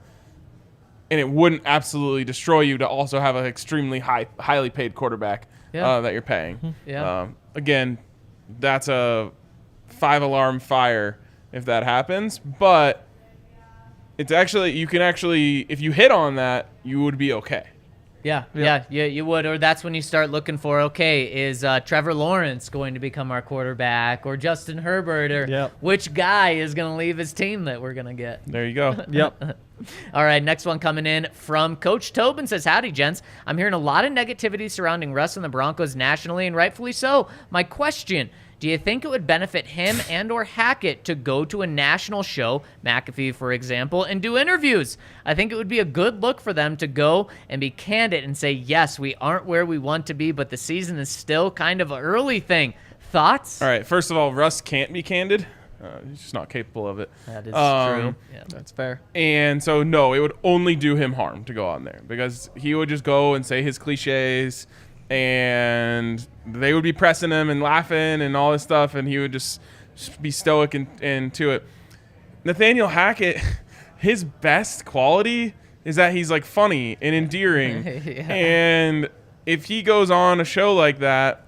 and it wouldn't absolutely destroy you to also have an extremely highly paid quarterback that you're paying. Yeah. Again, that's a 5-alarm fire if that happens, but it's actually, you can actually, if you hit on that, you would be okay. Yeah, you would. Or that's when you start looking for, okay, is Trevor Lawrence going to become our quarterback, or Justin Herbert, or which guy is going to leave his team that we're going to get? There you go. Yep. All right, next one coming in from Coach Tobin says, howdy, gents. I'm hearing a lot of negativity surrounding Russ and the Broncos nationally, and rightfully so. My question, do you think it would benefit him and or Hackett to go to a national show, McAfee, for example, and do interviews? I think it would be a good look for them to go and be candid and say, yes, we aren't where we want to be, but the season is still kind of an early thing. Thoughts? All right, first of all, Russ can't be candid. He's just not capable of it. That is true. Yeah. That's fair. And so, no, it would only do him harm to go on there, because he would just go and say his cliches, and they would be pressing him and laughing and all this stuff, and he would just be stoic and to it. Nathaniel Hackett, his best quality is that he's like funny and endearing. Yeah. And if he goes on a show like that,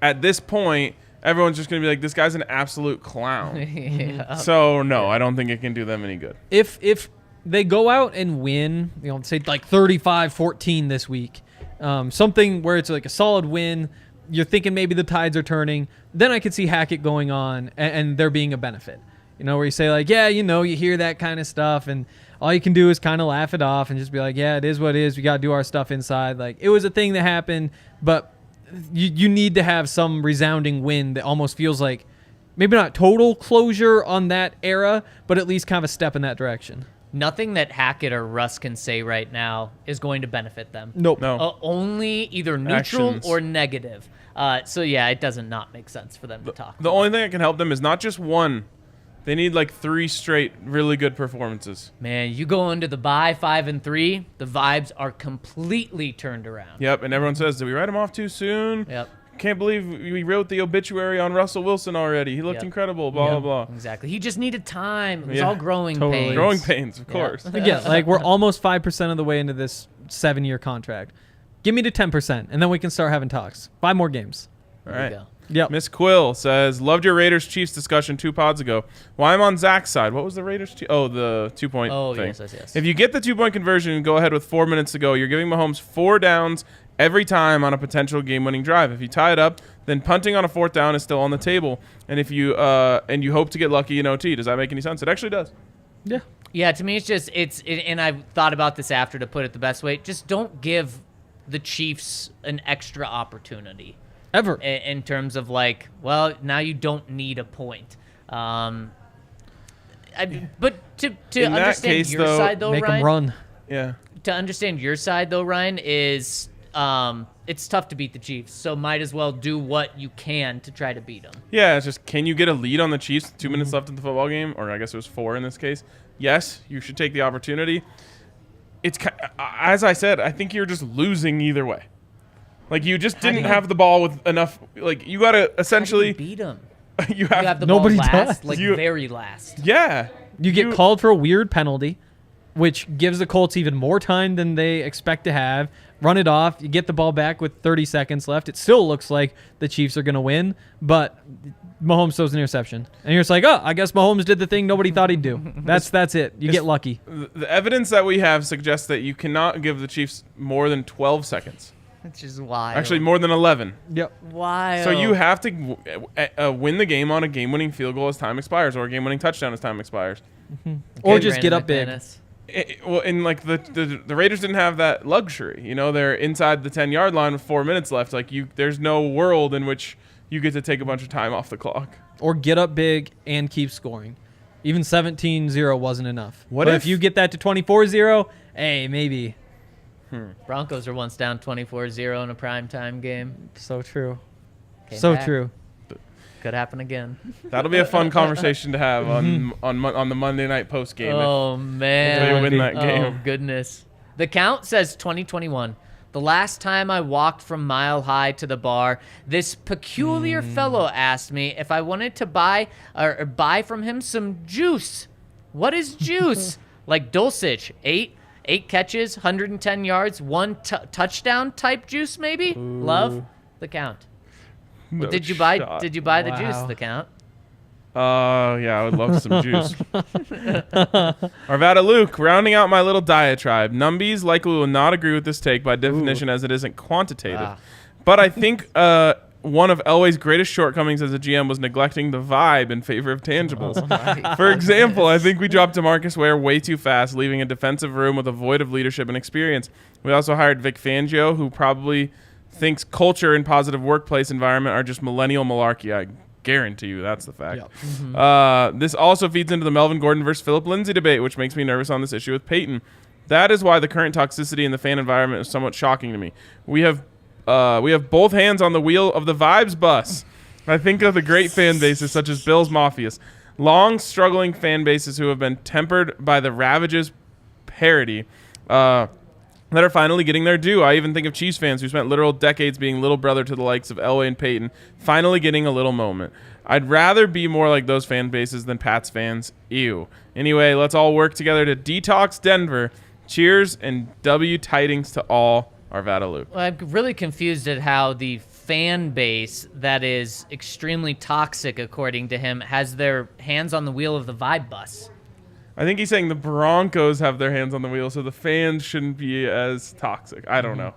at this point, everyone's just going to be like, this guy's an absolute clown. Yeah. So, no, I don't think it can do them any good. If they go out and win, say like 35-14 this week, something where it's like a solid win, you're thinking maybe the tides are turning, then I could see Hackett going on and there being a benefit. Where you say like, yeah, you hear that kind of stuff, and all you can do is kind of laugh it off and just be like, yeah, it is what it is. We got to do our stuff inside. Like, it was a thing that happened, but you need to have some resounding win that almost feels like maybe not total closure on that era, but at least kind of a step in that direction. Nothing that Hackett or Russ can say right now is going to benefit them. Nope. No. Only either neutral Actions. or negative. So yeah, it doesn't not make sense for them to talk. The only thing that can help them is not just one. They need like 3 straight really good performances. Man, you go into the bye 5-3, the vibes are completely turned around. Yep, and everyone says, did we write him off too soon? Yep. Can't believe we wrote the obituary on Russell Wilson already. He looked Yep. incredible, blah, blah, blah. Exactly. He just needed time. It was Yeah, all growing totally. pains. Growing pains, of course. Again, like we're almost 5% of the way into this 7-year contract. Give me to 10%, and then we can start having talks. 5 more games. All There right. you go. Yep. Miss Quill says, loved your Raiders-Chiefs discussion 2 pods ago. Well, I'm on Zach's side. What was the Raiders? Oh, the 2-point Oh, thing. yes. If you get the 2-point conversion and go ahead with 4 minutes to go, you're giving Mahomes 4 downs every time on a potential game-winning drive. If you tie it up, then punting on a 4th down is still on the table. And if you hope to get lucky in OT, does that make any sense? It actually does. Yeah. Yeah, to me, it's just, and I've thought about this after to put it the best way. Just don't give the Chiefs an extra opportunity. Ever. In terms of like, well, now you don't need a point. But to In that understand case, your though, side though, Make them Ryan, run. Yeah. to understand your side though, Ryan, is it's tough to beat the Chiefs, so might as well do what you can to try to beat them. Yeah, it's just, can you get a lead on the Chiefs with 2 minutes left in the football game? Or I guess it was 4 in this case. Yes, you should take the opportunity. It's, as I said, I think you're just losing either way. Like, you just didn't have the ball with enough. Like, you got to essentially. beat them. You You have have the Nobody ball last, does. like You- very last. Yeah. You get called for a weird penalty, which gives the Colts even more time than they expect to have. Run it off. You get the ball back with 30 seconds left. It still looks like the Chiefs are going to win, but Mahomes throws an interception. And you're just like, oh, I guess Mahomes did the thing nobody thought he'd do. That's it. You get lucky. The evidence that we have suggests that you cannot give the Chiefs more than 12 seconds. It's just wild. Actually, more than 11. Yep. wild. So you have to win the game on a game-winning field goal as time expires, or a game-winning touchdown as time expires. Or just get up big. Well, and like the Raiders didn't have that luxury. You know, they're inside the 10-yard line with 4 minutes left. Like, there's no world in which you get to take a bunch of time off the clock. Or get up big and keep scoring. Even 17-0 wasn't enough. What but if you get that to 24-0, hey, maybe. Broncos were once down 24-0 in a primetime game. So true. Came So back. true. Could happen again. That'll be a fun conversation to have on the Monday night post game. Oh, If man. they win that Oh, game. goodness. The count says 2021. The last time I walked from Mile High to the bar, this peculiar fellow asked me if I wanted to buy from him some juice. What is juice? Like Dulcich, eight catches, 110 yards, 1 touchdown type juice, maybe? Love the count. No Did you buy shot. the juice, Wow. the count? Yeah, I would love some juice. Arvada Luke, rounding out my little diatribe. Numbies likely will not agree with this take by definition as it isn't quantitative. Ah. But I think one of Elway's greatest shortcomings as a GM was neglecting the vibe in favor of tangibles. For example, I think we dropped DeMarcus Ware way too fast, leaving a defensive room with a void of leadership and experience. We also hired Vic Fangio, who probably thinks culture and positive workplace environment are just millennial malarkey. I guarantee you that's the fact. Yep. This also feeds into the Melvin Gordon versus Philip Lindsay debate, which makes me nervous on this issue with Peyton. That is why the current toxicity in the fan environment is somewhat shocking to me. We have both hands on the wheel of the vibes bus. I think of the great fan bases such as Bills Mafias, long struggling fan bases who have been tempered by the ravages parody that are finally getting their due. I even think of Chiefs fans who spent literal decades being little brother to the likes of Elway and Peyton, finally getting a little moment. I'd rather be more like those fan bases than Pats fans. Ew. Anyway, let's all work together to detox Denver. Cheers and W tidings to all. Arvada Luke. Well, I'm really confused at how the fan base that is extremely toxic, according to him, has their hands on the wheel of the vibe bus. I think he's saying the Broncos have their hands on the wheel, so the fans shouldn't be as toxic. I don't know.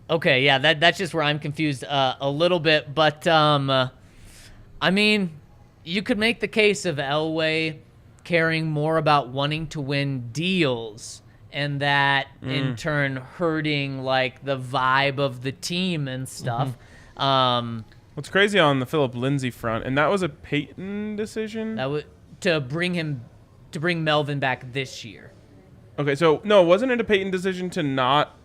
Okay, yeah, that's just where I'm confused a little bit. But, I mean, you could make the case of Elway caring more about wanting to win deals and that in turn hurting, like, the vibe of the team and stuff. Well, What's crazy on the Philip Lindsay front, and that was a Peyton decision? That would to bring Melvin back this year. Okay, so no, wasn't it a Peyton decision to not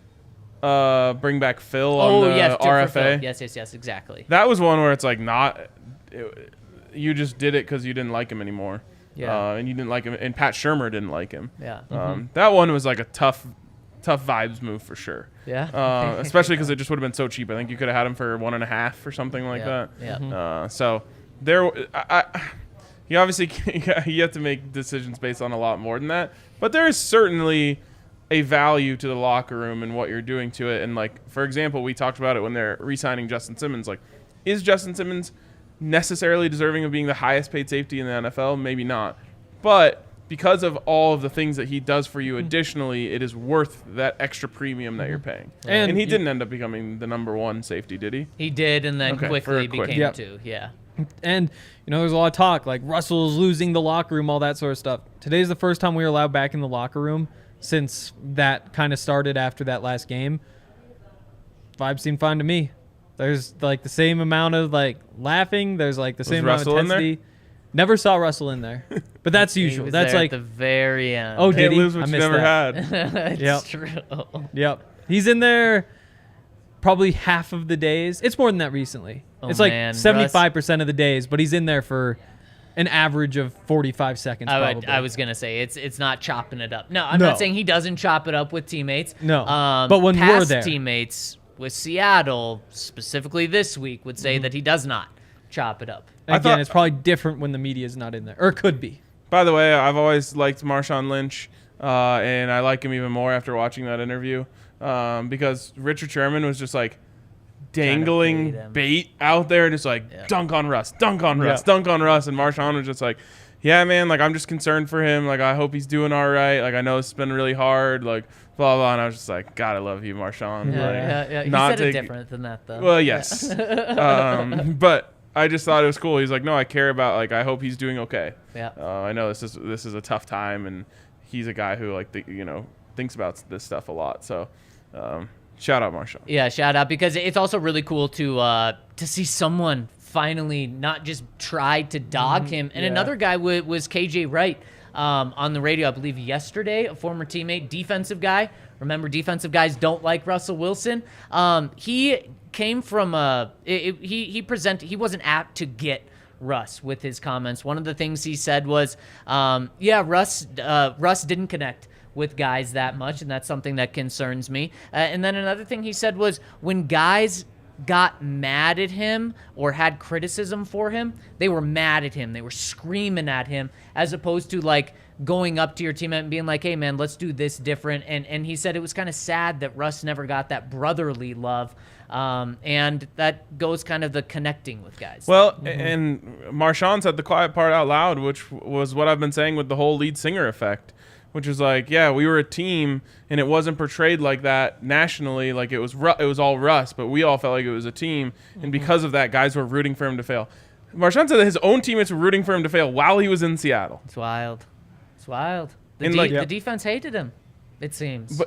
bring back Phil on the yes, for RFA? Phil. Yes, exactly. That was one where it's like you just did it because you didn't like him anymore. Yeah. And you didn't like him, and Pat Shurmur didn't like him. Yeah. That one was like a tough vibes move for sure. Yeah. Especially because it just would have been so cheap. I think you could have had him for 1.5 or something like that. Yeah. So there, you obviously you have to make decisions based on a lot more than that. But there is certainly a value to the locker room and what you're doing to it. And like, for example, we talked about it when they're re-signing Justin Simmons. Like, is Justin Simmons necessarily deserving of being the highest paid safety in the NFL? Maybe not. But because of all of the things that he does for you additionally, it is worth that extra premium that you're paying. And he didn't end up becoming the number 1 safety, did he? He did, and then quickly became Yep. 2. Yeah. And, there's a lot of talk, like Russell's losing the locker room, all that sort of stuff. Today's the first time we were allowed back in the locker room since that kind of started after that last game. Vibes seem fine to me. There's, like, the same amount of, like, laughing. There's, like, the same amount of Russell in there? intensity. Never saw Russell in there. But that's He usual. was That's there like at the very end. Oh, did Can't he? lose what I you missed never that. had. It's Yep. true. Yep. He's in there probably half of the days. It's more than that recently. Oh, it's like man, 75% of the days, but he's in there for an average of 45 seconds probably. I was gonna say it's not chopping it up. No, I'm No. not saying he doesn't chop it up with teammates. No. But when we're past there. teammates with Seattle, specifically this week, would say that he does not chop it up. Again, it's probably different when the media is not in there. Or it could be. By the way, I've always liked Marshawn Lynch, and I like him even more after watching that interview because Richard Sherman was just like dangling bait out there, just like dunk on Russ, dunk on Russ, dunk on Russ, and Marshawn was just like, yeah, man, like I'm just concerned for him. Like I hope he's doing all right. Like I know it's been really hard. Like blah blah. And I was just like, God, I love you, Marshawn. Yeah. He not said it take- different than that though. Well, yes, but I just thought it was cool. He's like, no, I care about. Like I hope he's doing okay. Yeah. I know this is a tough time, and he's a guy who thinks about this stuff a lot. So, shout out Marshawn. Yeah, shout out, because it's also really cool to see someone finally not just try to dog him. And another guy was KJ Wright on the radio, I believe yesterday, a former teammate, defensive guy. Remember, defensive guys don't like Russell Wilson. He came from he wasn't apt to get Russ with his comments. One of the things he said was, Russ didn't connect with guys that much, and that's something that concerns me. And then another thing he said was, when guys got mad at him or had criticism for him, they were mad at him. They were screaming at him, as opposed to like going up to your teammate and being like, hey man, let's do this different. And he said it was kind of sad that Russ never got that brotherly love. And that goes kind of the connecting with guys. Well, and Marshawn said the quiet part out loud, which was what I've been saying with the whole lead singer effect, which is like, yeah, we were a team, and it wasn't portrayed like that nationally. Like it was all Russ, but we all felt like it was a team, and because of that, guys were rooting for him to fail. Marshawn said that his own teammates were rooting for him to fail while he was in Seattle. It's wild. It's wild. And The defense hated him, it seems.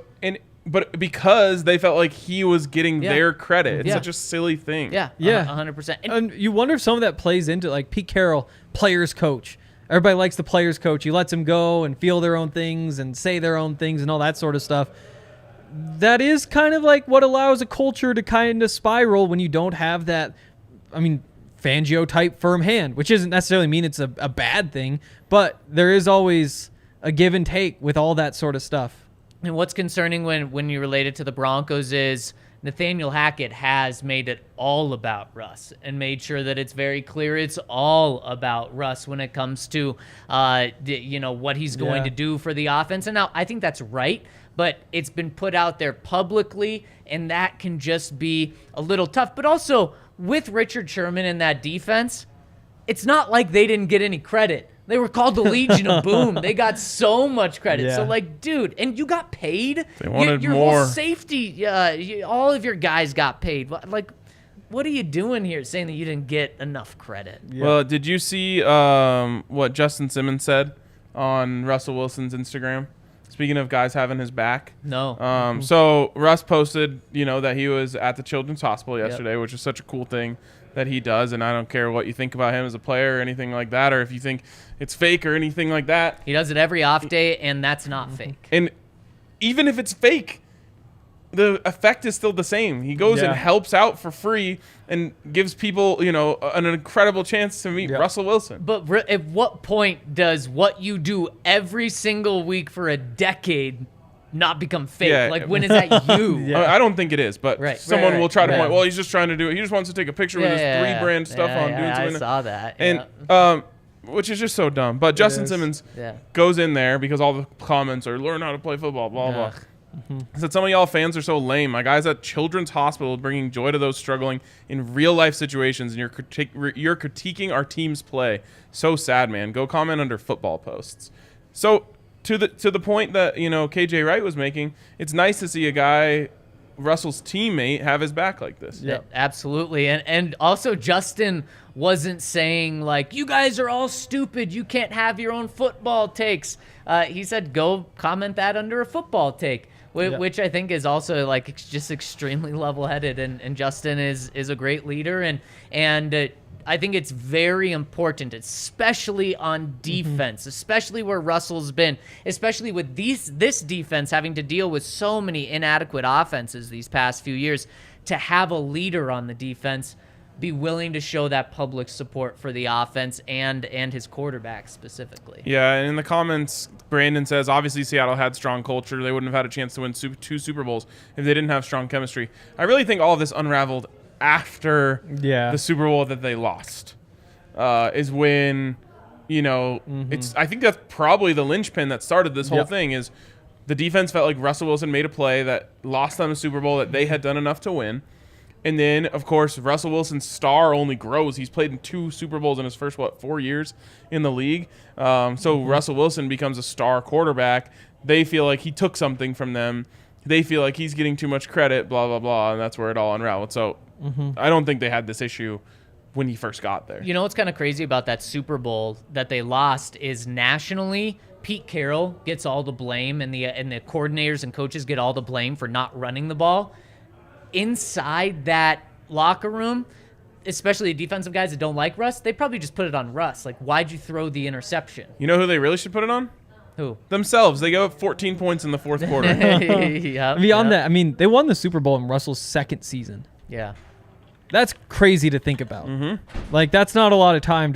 But because they felt like he was getting their credit. It's Yeah. such a silly thing. Yeah, Yeah. 100%. And you wonder if some of that plays into, like, Pete Carroll, players coach. Everybody likes the players coach. He lets them go and feel their own things and say their own things and all that sort of stuff. That is kind of like what allows a culture to kind of spiral when you don't have that, Fangio type firm hand, which doesn't necessarily mean it's a bad thing, but there is always a give and take with all that sort of stuff. And what's concerning when you relate it to the Broncos is Nathaniel Hackett has made it all about Russ and made sure that it's very clear it's all about Russ when it comes to what he's going to do for the offense. And now I think that's right, but it's been put out there publicly, and that can just be a little tough. But also with Richard Sherman and that defense, it's not like they didn't get any credit. They were called the Legion of Boom. They got so much credit. Yeah. So, like, dude, and you got paid. They wanted your more. whole safety, all of your guys got paid. Like, what are you doing here saying that you didn't get enough credit? Yeah. Well, did you see what Justin Simmons said on Russell Wilson's Instagram? Speaking of guys having his back. No. So Russ posted, that he was at the Children's Hospital yesterday, which is such a cool thing that he does, and I don't care what you think about him as a player or anything like that, or if you think it's fake or anything like that. He does it every off day, and that's not fake. And even if it's fake, the effect is still the same. He goes and helps out for free and gives people, an incredible chance to meet Russell Wilson. But at what point does what you do every single week for a decade not become fake? Yeah. Like, when is that you? I don't think it is, but someone will try to point, well, he's just trying to do it. He just wants to take a picture with his 3 brand stuff on. I saw that. And, which is just so dumb. But Justin Simmons goes in there because all the comments are, learn how to play football, blah, blah. I said, some of y'all fans are so lame. My guy's at Children's Hospital bringing joy to those struggling in real-life situations, and you're critiquing our team's play. So sad, man. Go comment under football posts. So to the point that, KJ Wright was making, it's nice to see a guy, Russell's teammate, have his back like this. Yeah, absolutely. And also Justin wasn't saying, like, you guys are all stupid, you can't have your own football takes. He said, go comment that under a football take. Which I think is also like just extremely level-headed, and Justin is a great leader, and I think it's very important, especially on defense, especially where Russell's been, especially with this defense having to deal with so many inadequate offenses these past few years, to have a leader on the defense be willing to show that public support for the offense and his quarterback specifically. Yeah, and in the comments, Brandon says, obviously Seattle had strong culture. They wouldn't have had a chance to win 2 Super Bowls if they didn't have strong chemistry. I really think all of this unraveled after the Super Bowl that they lost, is when, it's. I think that's probably the linchpin that started this whole thing, is the defense felt like Russell Wilson made a play that lost them a Super Bowl that they had done enough to win. And then, of course, Russell Wilson's star only grows. He's played in 2 Super Bowls in his first, 4 years in the league. So Russell Wilson becomes a star quarterback. They feel like he took something from them. They feel like he's getting too much credit, blah, blah, blah, and that's where it all unraveled. So I don't think they had this issue when he first got there. You know what's kind of crazy about that Super Bowl that they lost is nationally, Pete Carroll gets all the blame, and the coordinators and coaches get all the blame for not running the ball. Inside that locker room, especially the defensive guys that don't like Russ, they probably just put it on Russ. Like, why'd you throw the interception? You know who they really should put it on? Who? Themselves. They go up 14 points in the fourth quarter. Beyond that, I mean, they won the Super Bowl in Russell's 2nd season. Yeah. That's crazy to think about. Like, that's not a lot of time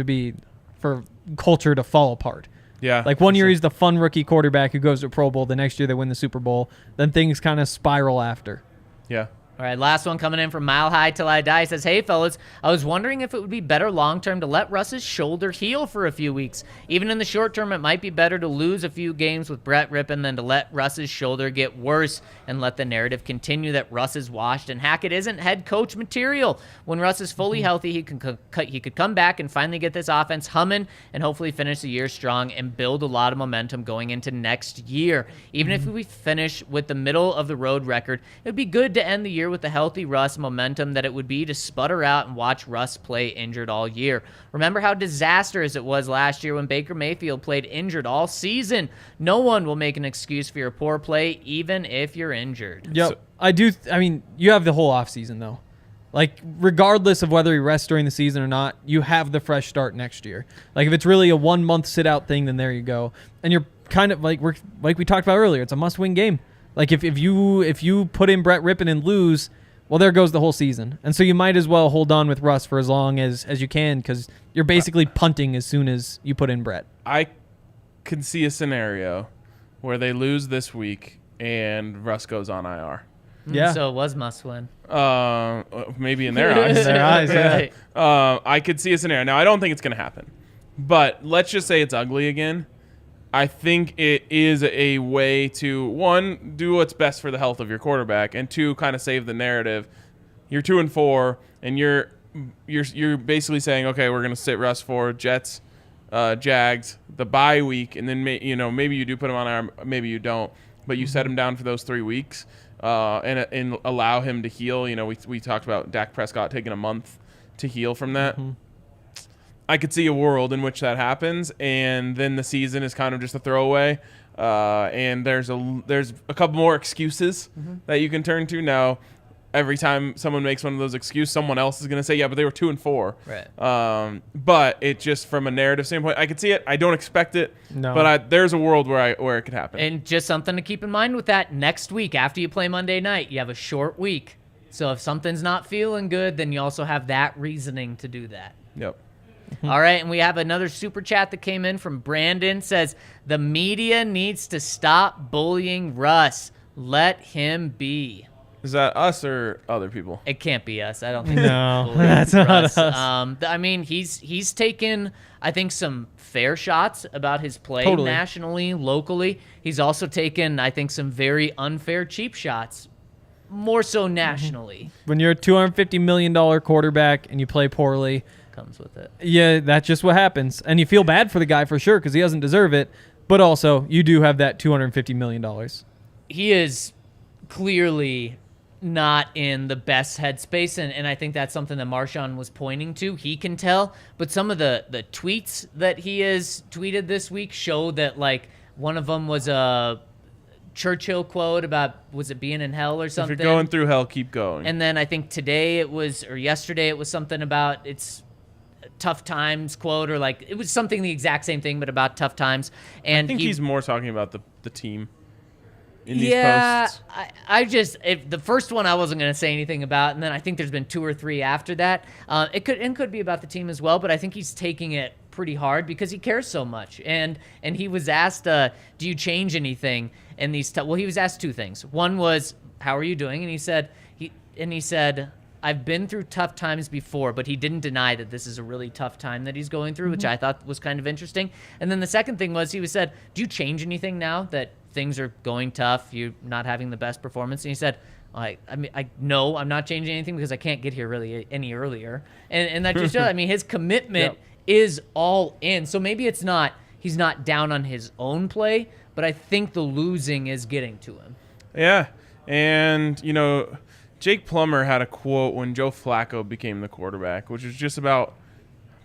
for culture to fall apart. Yeah. Like, one year he's the fun rookie quarterback who goes to Pro Bowl. The next year they win the Super Bowl. Then things kind of spiral after. Yeah. All right, last one coming in from Mile High Till I Die. Says, hey, fellas, I was wondering if it would be better long-term to let Russ's shoulder heal for a few weeks. Even in the short term, it might be better to lose a few games with Brett Rippon than to let Russ's shoulder get worse and let the narrative continue that Russ is washed and Hackett isn't head coach material. When Russ is fully healthy, he could come back and finally get this offense humming and hopefully finish the year strong and build a lot of momentum going into next year. Even if we finish with the middle-of-the-road record, it would be good to end the year with the healthy Russ momentum that it would be to sputter out and watch Russ play injured all year. Remember how disastrous it was last year when Baker Mayfield played injured all season. No one will make an excuse for your poor play, even if you're injured. Yep. I mean, you have the whole offseason, though. Like, regardless of whether he rests during the season or not, you have the fresh start next year. Like, if it's really a 1-month sit-out thing, then there you go. And you're kind of like we talked about earlier, it's a must-win game. Like, if you put in Brett Rippon and lose, well, there goes the whole season. And so you might as well hold on with Russ for as long as you can, because you're basically punting as soon as you put in Brett. I can see a scenario where they lose this week and Russ goes on IR. Yeah. So it was must win. Maybe in their eyes. Their eyes, yeah. Right. I could see a scenario. Now, I don't think it's going to happen. But let's just say it's ugly again. I think it is a way to, 1, do what's best for the health of your quarterback, and 2, kind of save the narrative. You're 2-4, and you're basically saying, okay, we're going to sit Russ for Jets, Jags, the bye week, and then maybe you do put him on IR, maybe you don't, but you set him down for those 3 weeks and allow him to heal. We talked about Dak Prescott taking a month to heal from that. I could see a world in which that happens, and then the season is kind of just a throwaway. And there's a couple more excuses that you can turn to. Now, every time someone makes one of those excuses, someone else is going to say, yeah, but they were 2-4. Right. But it just from a narrative standpoint, I could see it. I don't expect it. No. But there's a world where it could happen. And just something to keep in mind with that, next week after you play Monday night, you have a short week. So if something's not feeling good, then you also have that reasoning to do that. Yep. All right, and we have another super chat that came in from Brandon. Says, the media needs to stop bullying Russ. Let him be. Is that us or other people? It can't be us. I don't think No, bullying that's not Russ. us. I mean, he's taken, I think, some fair shots about his play Totally. nationally, locally. He's also taken, I think, some very unfair, cheap shots, more so nationally. When you're a $250 million quarterback and you play poorly, Comes with it. yeah, that's just what happens. And you feel bad for the guy for sure because he doesn't deserve it. But also, you do have that $250 million. He is clearly not in the best headspace, and I think that's something that Marshawn was pointing to. He can tell, but some of the tweets that he has tweeted this week show that, like, one of them was a Churchill quote about, was it being in hell or something? If you're going through hell, keep going. And then I think today it was, or yesterday it was something about it's tough times quote, or like it was something the exact same thing, but about tough times. And I think he's more talking about the team in these yeah, posts. I just, if the first one I wasn't going to say anything about, and then I think there's been 2 or 3 after that. It could be about the team as well, but I think he's taking it pretty hard because he cares so much. And he was asked, do you change anything in these? Well, he was asked 2 things. One was, how are you doing? And he said, I've been through tough times before, but he didn't deny that this is a really tough time that he's going through, which I thought was kind of interesting. And then the second thing was, he said, do you change anything now that things are going tough, you're not having the best performance? And he said, no, I'm not changing anything because I can't get here really any earlier. And that just shows, I mean, his commitment is all in. So maybe he's not down on his own play, but I think the losing is getting to him. Yeah. And, Jake Plummer had a quote when Joe Flacco became the quarterback, which was just about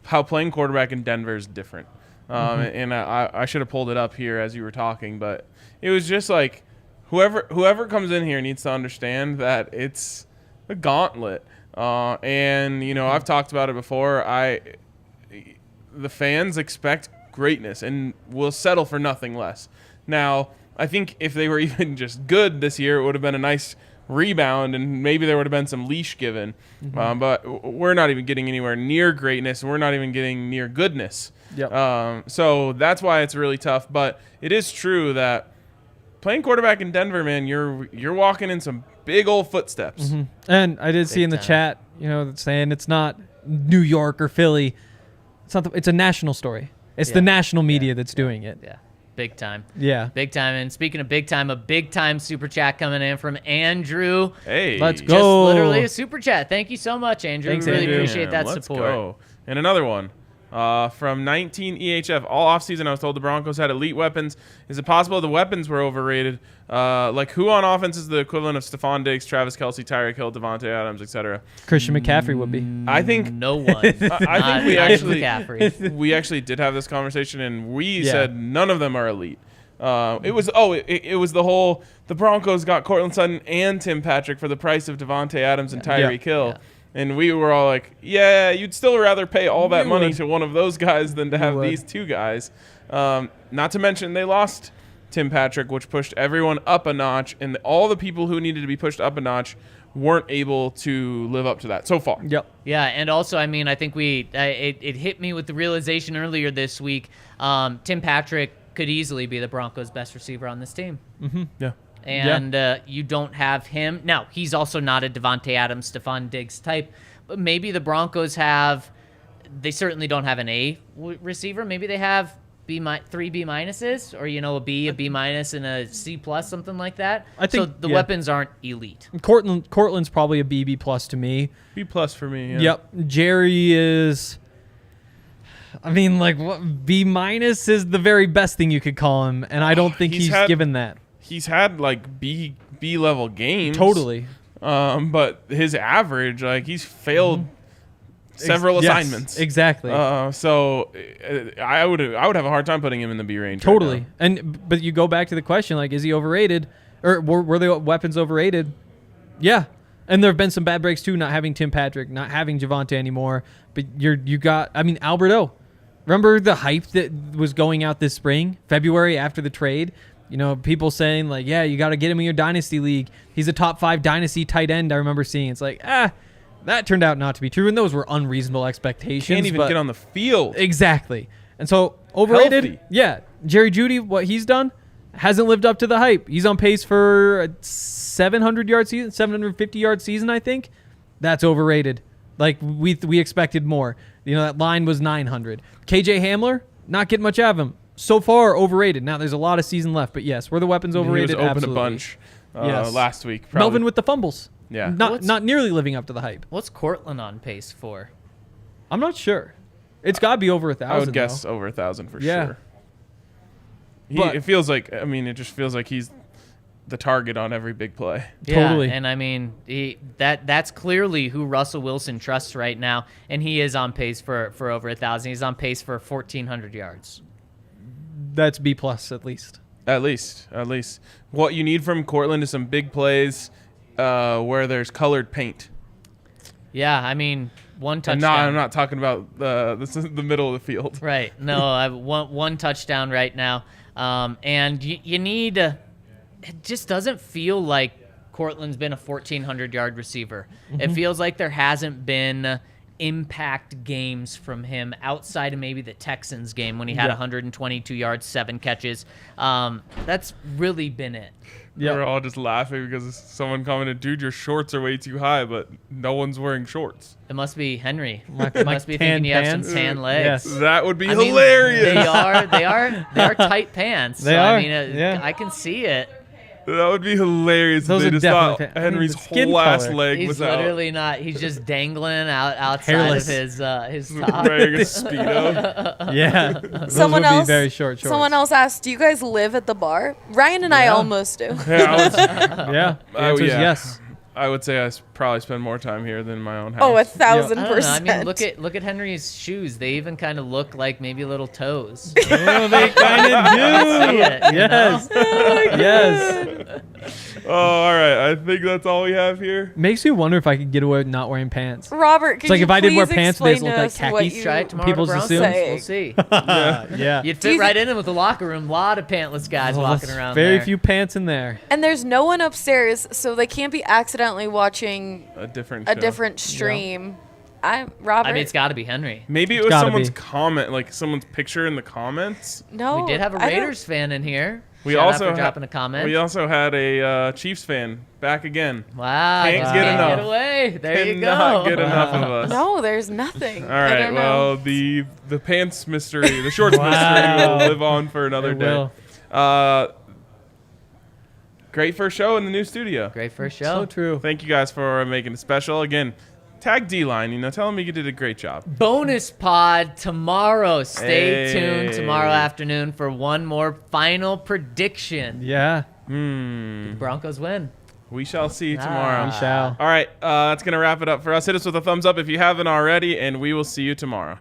how playing quarterback in Denver is different. And I should have pulled it up here as you were talking, but it was just like whoever comes in here needs to understand that it's a gauntlet. And I've talked about it before. The fans expect greatness and will settle for nothing less. Now, I think if they were even just good this year, it would have been a nice rebound and maybe there would have been some leash given. But we're not even getting anywhere near greatness. We're not even getting near goodness. So that's why it's really tough. But it is true that playing quarterback in Denver, man, you're walking in some big old footsteps. And I did see in the chat, saying it's not New York or Philly. It's a national story. It's the national media that's doing it. Yeah. Big time. Yeah. Big time. And speaking of big time, a big time super chat coming in from Andrew. Hey. Let's go. Just literally a super chat. Thank you so much, Andrew. Thanks, we really Andrew. appreciate that Let's support. Go. And another one. From 19 EHF, all offseason I was told the Broncos had elite weapons. Is it possible the weapons were overrated? Like who on offense is the equivalent of Stephon Diggs, Travis Kelce, Tyreek Hill, Devontae Adams, etc.? Christian McCaffrey would be. I think No one. I think we actually McCaffrey. we actually did have this conversation and we said none of them are elite. It was the Broncos got Cortland Sutton and Tim Patrick for the price of Devontae Adams and Tyreek Hill. Yeah. And we were all like, yeah, you'd still rather pay all that You money would. to one of those guys than to have would. these 2 guys. Not to mention they lost Tim Patrick, which pushed everyone up a notch, and all the people who needed to be pushed up a notch weren't able to live up to that so far. Yep. Yeah, and also, I mean, I think it hit me with the realization earlier this week. Tim Patrick could easily be the Broncos' best receiver on this team. Yeah. And you don't have him. Now, he's also not a Devontae Adams, Stephon Diggs type, but maybe the Broncos they certainly don't have an A receiver. Maybe they have 3 B minuses, or, a B, a B minus, and a C plus, something like that. I think, so the weapons aren't elite. Cortland's probably a BB plus to me. B plus for me. Yeah. Yep. Jerry is, I mean, like, what, B minus is the very best thing you could call him, and I don't think he's given that. He's had like B level games. Totally. But his average, like he's failed several assignments. Exactly. So I would have a hard time putting him in the B range. Totally. Right now. But you go back to the question, like, is he overrated, or were the weapons overrated? Yeah. And there have been some bad breaks too, not having Tim Patrick, not having Javonte anymore. But you got, I mean, Alberto. Remember the hype that was going out this spring, February after the trade? You know, people saying like, yeah, you got to get him in your dynasty league. He's a top 5 dynasty tight end. I remember seeing. It's like, that turned out not to be true, and those were unreasonable expectations. Can't even get on the field. Exactly. And so overrated. Healthy. Yeah, Jerry Jeudy, what he's done hasn't lived up to the hype. He's on pace for a 700-yard season, 750-yard season, I think. That's overrated. Like we expected more. You know, that line was 900. KJ Hamler, not getting much out of him. So far, overrated. Now, there's a lot of season left, but yes, were the weapons overrated? He was open Absolutely. a bunch Yes. last week. Probably. Melvin with the fumbles. Yeah. Not nearly living up to the hype. What's Cortland on pace for? I'm not sure. It's got to be over 1,000. I would guess over 1,000 for Yeah. sure. But- It feels like, I mean, it just feels like he's the target on every big play. Yeah, Totally. and I mean, that's clearly who Russell Wilson trusts right now, and he is on pace for over 1,000. He's on pace for 1,400 yards. That's B+ at least. At least. What you need from Cortland is some big plays where there's colored paint. Yeah, I mean, one And touchdown. I'm not talking about this is the middle of the field. Right. No, I have one touchdown right now. And you need it just doesn't feel like Cortland's been a 1,400-yard receiver. It feels like there hasn't been impact games from him outside of maybe the Texans game when he had 122 yards, 7 catches. That's really been it. Yeah. We're all just laughing because someone commented, dude, your shorts are way too high, but no one's wearing shorts. It must be Henry. My Must be tan thinking you have pants? some tan legs. Yes. That would be I mean, hilarious. they are tight pants. They so, are, I mean, yeah. I can see it. That would be hilarious Those if are they just thought definitely I mean, Henry's the skin whole ass color. leg He's was out. literally not. He's just dangling outside Hairless. of his top. Wearing a Speedo. Yeah. Those Someone would be else. very short shorts. Someone else asked, "Do you guys live at the bar?" Ryan and I almost do. Yeah, Yeah. The answer is yeah. yes. I would say I probably spend more time here than my own house. Oh, 1,000%. I don't know. I mean, look at Henry's shoes. They even kind of look like maybe little toes. Oh, they kind of do. See it, you Yes. Yes. Oh, all right. I think that's all we have here. Makes me wonder if I could get away with not wearing pants. Robert, can like you if I did wear please pants, they explain just look to like us what khakis. you- Try it tomorrow. People's to Broncos. assume. We'll see. Yeah. You'd fit right in with the locker room. A lot of pantless guys walking around Very there. few pants in there. And there's no one upstairs, so they can't be accidentally watching A different a show. different stream. Robert. I mean, it's got to be Henry. Maybe it was gotta someone's be. comment, like someone's picture in the comments. no. We did have a I don't- Raiders fan in here. We Shout also out for dropping a comment. We also had a Chiefs fan back again. Wow, Can't just get can't enough. get away. There you Cannot go. get enough of us. No, there's nothing. All right. I don't Well, know. the pants mystery, the shorts mystery, will live on for another It day. will. Great first show in the new studio. Great first So show. true. Thank you guys for making it special. Again, tag D-Line. Tell him you did a great job. Bonus pod tomorrow. Stay Hey. tuned tomorrow afternoon for one more final prediction. Yeah. Broncos win. We shall see tomorrow. We shall. All right. That's going to wrap it up for us. Hit us with a thumbs up if you haven't already, and we will see you tomorrow.